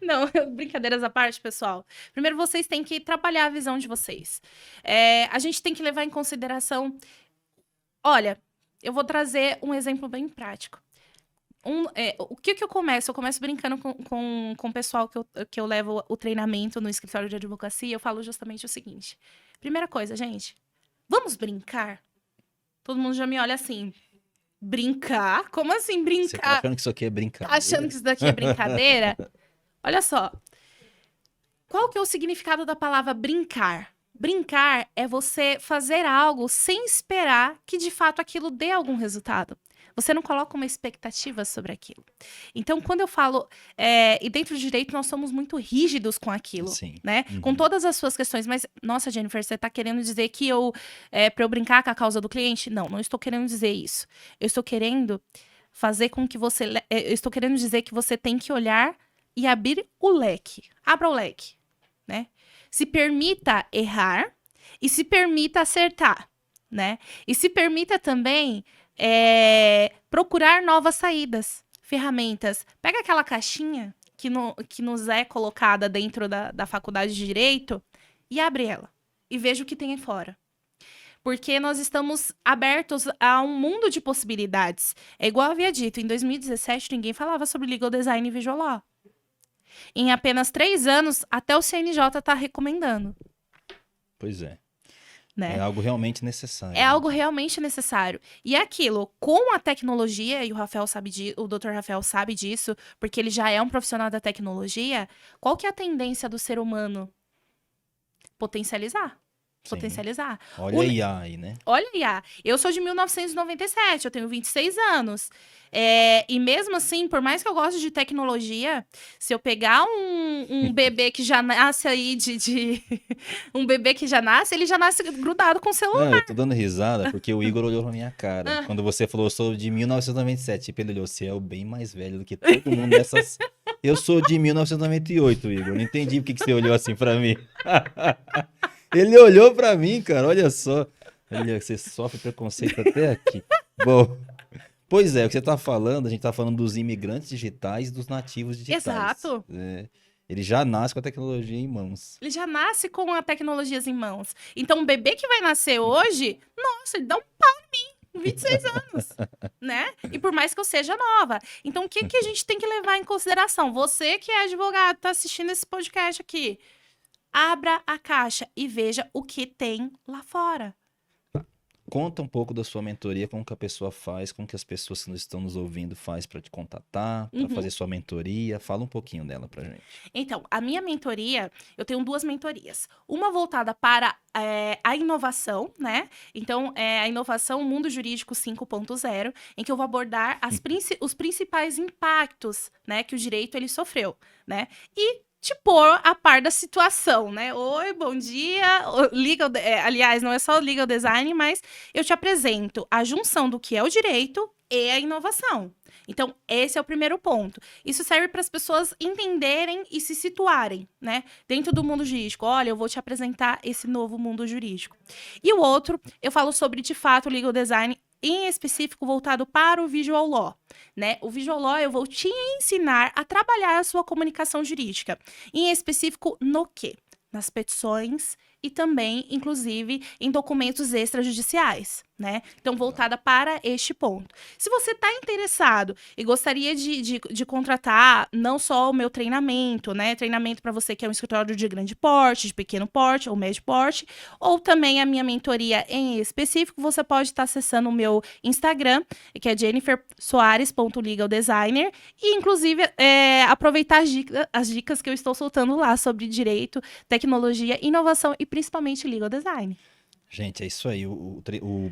Não, brincadeiras à parte, pessoal. Primeiro, vocês têm que trabalhar a visão de vocês. A gente tem que levar em consideração. Olha, eu vou trazer um exemplo bem prático. O que que eu começo? Eu começo brincando com o pessoal que eu levo o treinamento no escritório de advocacia. Eu falo justamente o seguinte: primeira coisa, gente, vamos brincar? Todo mundo já me olha assim. Brincar? Como assim Você tá brincar? achando que isso aqui é Tá achando brincadeira? que isso daqui é brincadeira? Olha só. Qual que é o significado da palavra brincar? Brincar é você fazer algo sem esperar que de fato aquilo dê algum resultado. Você não coloca uma expectativa sobre aquilo. Então, quando eu falo, e dentro do direito nós somos muito rígidos com aquilo, Sim. né? Com Uhum. todas as suas questões. Mas, nossa, Jennifer, você está querendo dizer que para eu brincar com a causa do cliente? Não, não estou querendo dizer isso. Eu estou querendo fazer com que você, eu estou querendo dizer que você tem que olhar e abrir o leque. Abra o leque, né? Se permita errar e se permita acertar, né? E se permita também procurar novas saídas, ferramentas. Pega aquela caixinha que nos é colocada dentro da faculdade de Direito e abre ela. E veja o que tem aí fora. Porque nós estamos abertos a um mundo de possibilidades. É igual eu havia dito, em 2017 ninguém falava sobre legal design e visual law. Em apenas 3 anos, até o CNJ está recomendando, Pois é. né? É algo realmente necessário, É né? algo realmente necessário. E é aquilo, com a tecnologia, e o Rafael sabe o Dr. Rafael sabe disso, porque ele já é um profissional da tecnologia, qual que é a tendência do ser humano? Potencializar. Sim. Potencializar. Olha a IA aí, né? Olha, Iá, eu sou de 1997, eu tenho 26 anos. E mesmo assim, por mais que eu goste de tecnologia, se eu pegar um bebê que já nasce aí um bebê que já nasce, ele já nasce grudado com o celular. Não, eu tô dando risada porque o Igor olhou pra minha cara. Quando você falou, eu sou de 1997. Tipo, ele olhou, você é o bem mais velho do que todo mundo dessas. Eu sou de 1998, Igor. Não entendi porque que você olhou assim pra mim. Ele olhou pra mim, cara, olha só. Olha, você sofre preconceito até aqui. Bom, pois é, o que você tá falando, a gente tá falando dos imigrantes digitais e dos nativos digitais. Exato. Ele já nasce com a tecnologia em mãos. Ele já nasce com a tecnologia em mãos. Então, um bebê que vai nascer hoje, nossa, ele dá um pau em mim, com 26 anos, né? E por mais que eu seja nova. Então, o que que a gente tem que levar em consideração? Você que é advogado, tá assistindo esse podcast aqui, abra a caixa e veja o que tem lá fora. Conta um pouco da sua mentoria, como que a pessoa faz, como que as pessoas que estão nos ouvindo faz para te contatar, para fazer sua mentoria. Fala um pouquinho dela pra gente. Então, a minha mentoria, eu tenho 2 mentorias. Uma voltada para a inovação, né? Então, a inovação Mundo Jurídico 5.0, em que eu vou abordar os principais impactos, né, que o direito ele sofreu, né? E te pôr a par da situação, né? Oi, bom dia. Aliás, não é só o legal design, mas eu te apresento a junção do que é o direito e a inovação. Então, esse é o primeiro ponto. Isso serve para as pessoas entenderem e se situarem, né? Dentro do mundo jurídico. Olha, eu vou te apresentar esse novo mundo jurídico. E o outro, eu falo sobre, de fato, o legal design em específico voltado para o visual law, né? O visual law eu vou te ensinar a trabalhar a sua comunicação jurídica. Em específico, no quê? Nas petições e também, inclusive, em documentos extrajudiciais, né? Então, voltada para este ponto. Se você está interessado e gostaria de contratar não só o meu treinamento, né? Treinamento para você que é um escritório de grande porte, de pequeno porte ou médio porte, ou também a minha mentoria em específico, você pode estar acessando o meu Instagram, que é jennifersoares.legaldesigner, e inclusive aproveitar as dicas que eu estou soltando lá sobre direito, tecnologia, inovação e principalmente legal design. Gente, é isso aí.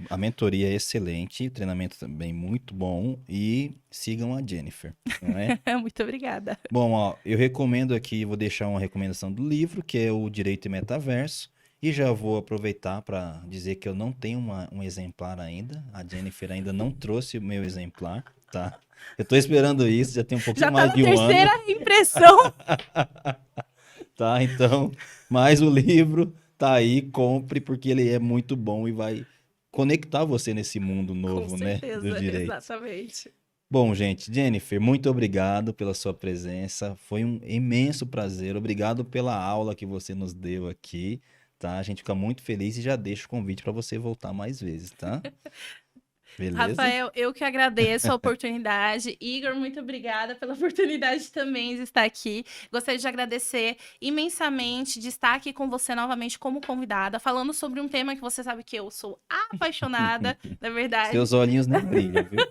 A mentoria é excelente, o treinamento também muito bom. E sigam a Jennifer, não é? Muito obrigada. Bom, ó, eu recomendo aqui, vou deixar uma recomendação do livro, que é o Direito e Metaverso. E já vou aproveitar para dizer que eu não tenho um exemplar ainda. A Jennifer ainda não trouxe o meu exemplar, tá? Eu tô esperando isso, já tem um pouquinho mais de um ano. Já tá na terceira impressão. Tá, então, mas o livro tá aí, compre, porque ele é muito bom e vai conectar você nesse mundo novo, Com né, certeza, do direito. exatamente. Bom, gente, Jennifer, muito obrigado pela sua presença, foi um imenso prazer, obrigado pela aula que você nos deu aqui, tá? A gente fica muito feliz e já deixa o convite para você voltar mais vezes, tá? Beleza? Rafael, eu que agradeço a oportunidade. Igor, muito obrigada pela oportunidade também de estar aqui. Gostaria de agradecer imensamente de estar aqui com você novamente como convidada, falando sobre um tema que você sabe que eu sou apaixonada, na verdade. Seus olhinhos nem brilham, viu?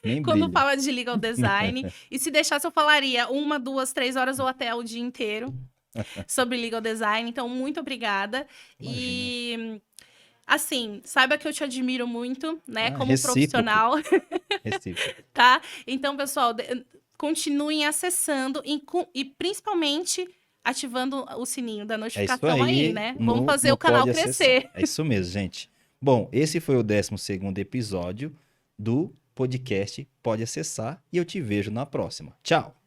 Nem Quando brilham. fala de legal design. E se deixasse, eu falaria 1, 2, 3 horas ou até o dia inteiro sobre legal design. Então, muito obrigada. Imagina. E assim, saiba que eu te admiro muito, né, como recíproco. profissional. Recíproco. Tá? Então, pessoal, continuem acessando e principalmente ativando o sininho da notificação aí, né? Vamos fazer o canal crescer. É isso mesmo, gente. Bom, esse foi o 12º episódio do podcast Pode Acessar e eu te vejo na próxima. Tchau!